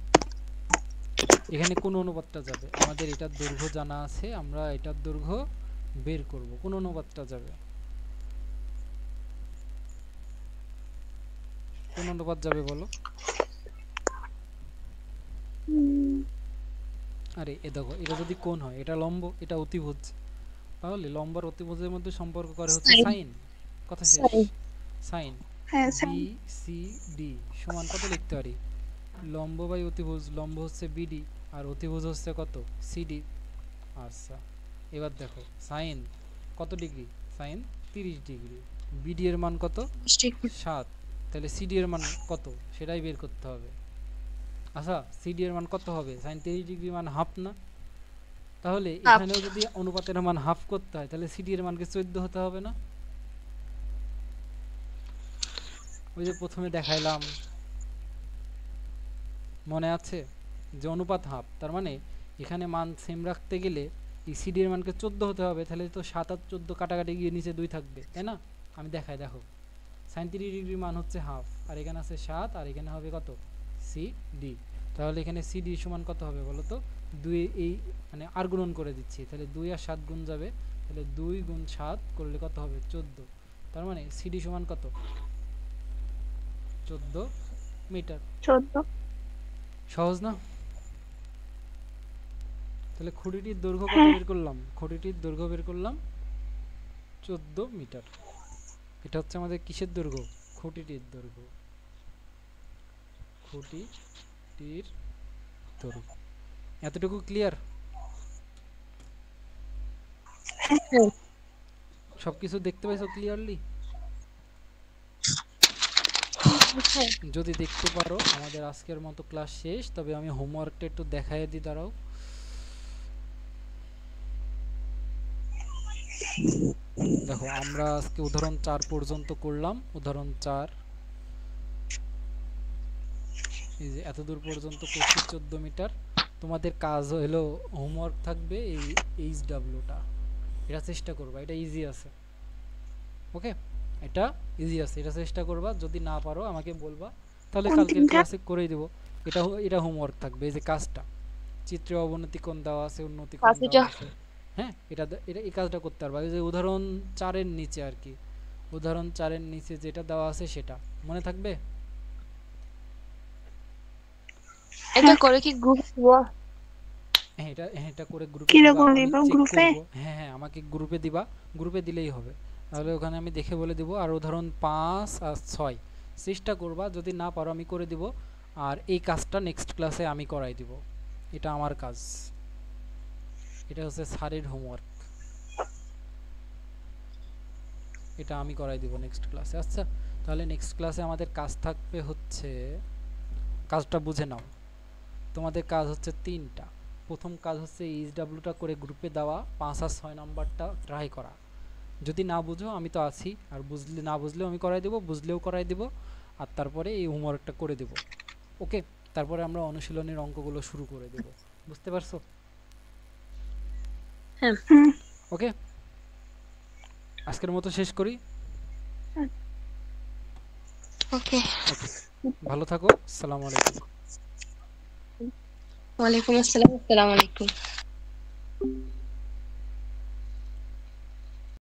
এখানে কোন অনুপাতটা যাবে, আমাদের এটার দৈর্ঘ্য জানা আছে, আমরা এটার দৈর্ঘ্য বের করব, কোন অনুপাতটা যাবে, কোন অনুপাত যাবে বলো। আরে এ দেখো, এটা যদি কোণ হয়, এটা লম্ব, এটা অতিভুজ, তাহলে লম্ব আর অতিভুজের মধ্যে সম্পর্ক করে হচ্ছে সাইন। কথা শেষ। সাইন হ্যাঁ বি সি ডি সমান কত লিখতে পারি, লম্ব বাই অতিভুজ, লম্ব হচ্ছে বিডি আর অতিভুজ হচ্ছে কত সিডি। আচ্ছা এবার দেখো সাইন কত ডিগ্রি, সাইন 30 ডিগ্রি, বিডি এর মান কত 7, তাহলে সিডি এর মান কত সেটাই বের করতে হবে। আচ্ছা সিডি এর মান কত হবে, সাইন 30 ডিগ্রি মান হাফ না, তাহলে এখানেও যদি অনুপাতের মান হাফ করতে হয় তাহলে সিডি এর মানকে 14 হতে হবে না। ওই যে প্রথমে দেখাইলাম, মনে আছে যে অনুপাত হাফ, তার মানে এখানে মান সেম রাখতে গেলে এই সিডি এর মানকে 14 হতে হবে, তাহলে তো 7 আর 14 কাটাকাটি গিয়ে নিচে 2 থাকবে, তাই না। আমি দেখাই, দেখো সাইন 30 ডিগ্রি মান হচ্ছে হাফ, আর এখানে আছে 7 আর এখানে হবে কত সিডি, তাহলে এখানে সিডি সমান কত হবে বলো তো, 2 এই মানে আর গুণন করে দিচ্ছি, তাহলে 2 আর 7 গুণ যাবে, তাহলে 2 গুণ 7 করলে কত হবে 14, তার মানে সিডি সমান কত 14 মিটার। 14। সহজ না। তাহলে খুঁটিটির দৈর্ঘ্য কত বের করলাম, খুঁটিটির দৈর্ঘ্য বের করলাম 14 মিটার। এটা হচ্ছে আমাদের কিসের দৈর্ঘ্য, খুঁটিটির দৈর্ঘ্য, খুঁটিটির দৈর্ঘ্য। এতটুকু ক্লিয়ার, সবকিছু দেখতে পাইছো ক্লিয়ারলি। যদি দেখতে পারো আমাদের আজকের মতো ক্লাস শেষ, তবে আমি হোমওয়ার্কটা একটু দেখাই দিই, দাঁড়াও। দেখো আমরা আজকে উদাহরণ 4 পর্যন্ত করলাম, উদাহরণ 4 এই যে এত দূর পর্যন্ত করছি 14 মিটার। তোমাদের কাজ হলো হোমওয়ার্ক থাকবে এই এইচডব্লিউটা, এটা চেষ্টা করবা, এটা ইজি আছে, ওকে এটা ইজি আছে, এটা চেষ্টা করবা, যদি না পারো আমাকে বলবা, তাহলে কালকের ক্লাসে করেই দেব। এটা হোমওয়ার্ক থাকবে, এই যে কাজটা, চিত্রে অবনতি কোণ দেওয়া আছে, উন্নতি কোণ দেওয়া আছে, হ্যাঁ এটা এই কাজটা করতে পারবা। এই যে উদাহরণ 4 এর নিচে আর কি, উদাহরণ 4 এর নিচে যেটা দেওয়া আছে সেটা মনে থাকবে। এটা করে কি গ্রুপ দিব, হ্যাঁ এটা করে গ্রুপে কি দিবা, রকম আমি দিব চেক গ্রুপে? করব। হ্যাঁ হ্যাঁ আমাকে গ্রুপে দিবা, গ্রুপে দিলেই হবে, তাহলে ওখানে আমি দেখে বলে দিব। আর উদাহরণ 5 আর 6 চেষ্টা করবা, যদি না পারো আমি করে দিব, আর এই কাজটা নেক্সট ক্লাসে আমি করাই দিব, এটা আমার কাজ, এটা হচ্ছে স্যারের হোমওয়ার্ক, এটা আমি করাই দিব নেক্সট ক্লাসে। আচ্ছা তাহলে নেক্সট ক্লাসে আমাদের কাজ থাকবে হচ্ছে, কাজটা বুঝে নাও, তোমাদের কাজ হচ্ছে 3টা। প্রথম কাজ হচ্ছে এইচডব্লিউটা করে গ্রুপে দেওয়া, 5 আর 6 নাম্বারটা ট্রাই করা, যদি না বুঝো আমি তো আছি, আর বুঝলে না বুঝলেও আমি করাই দেব, বুঝলেও করাই দেব, আর তারপরে এই হোমওয়ার্কটা করে দেব, ওকে। তারপরে আমরা অনুশীলনের অঙ্কগুলো শুরু করে দেব, বুঝতে পারছো? হ্যাঁ ওকে আজকের মতো শেষ করি, ওকে। ওকে ভালো থাকো, আসসালামু আলাইকুম। ওয়ালাইকুম আসসালাম, আসসালামু আলাইকুম।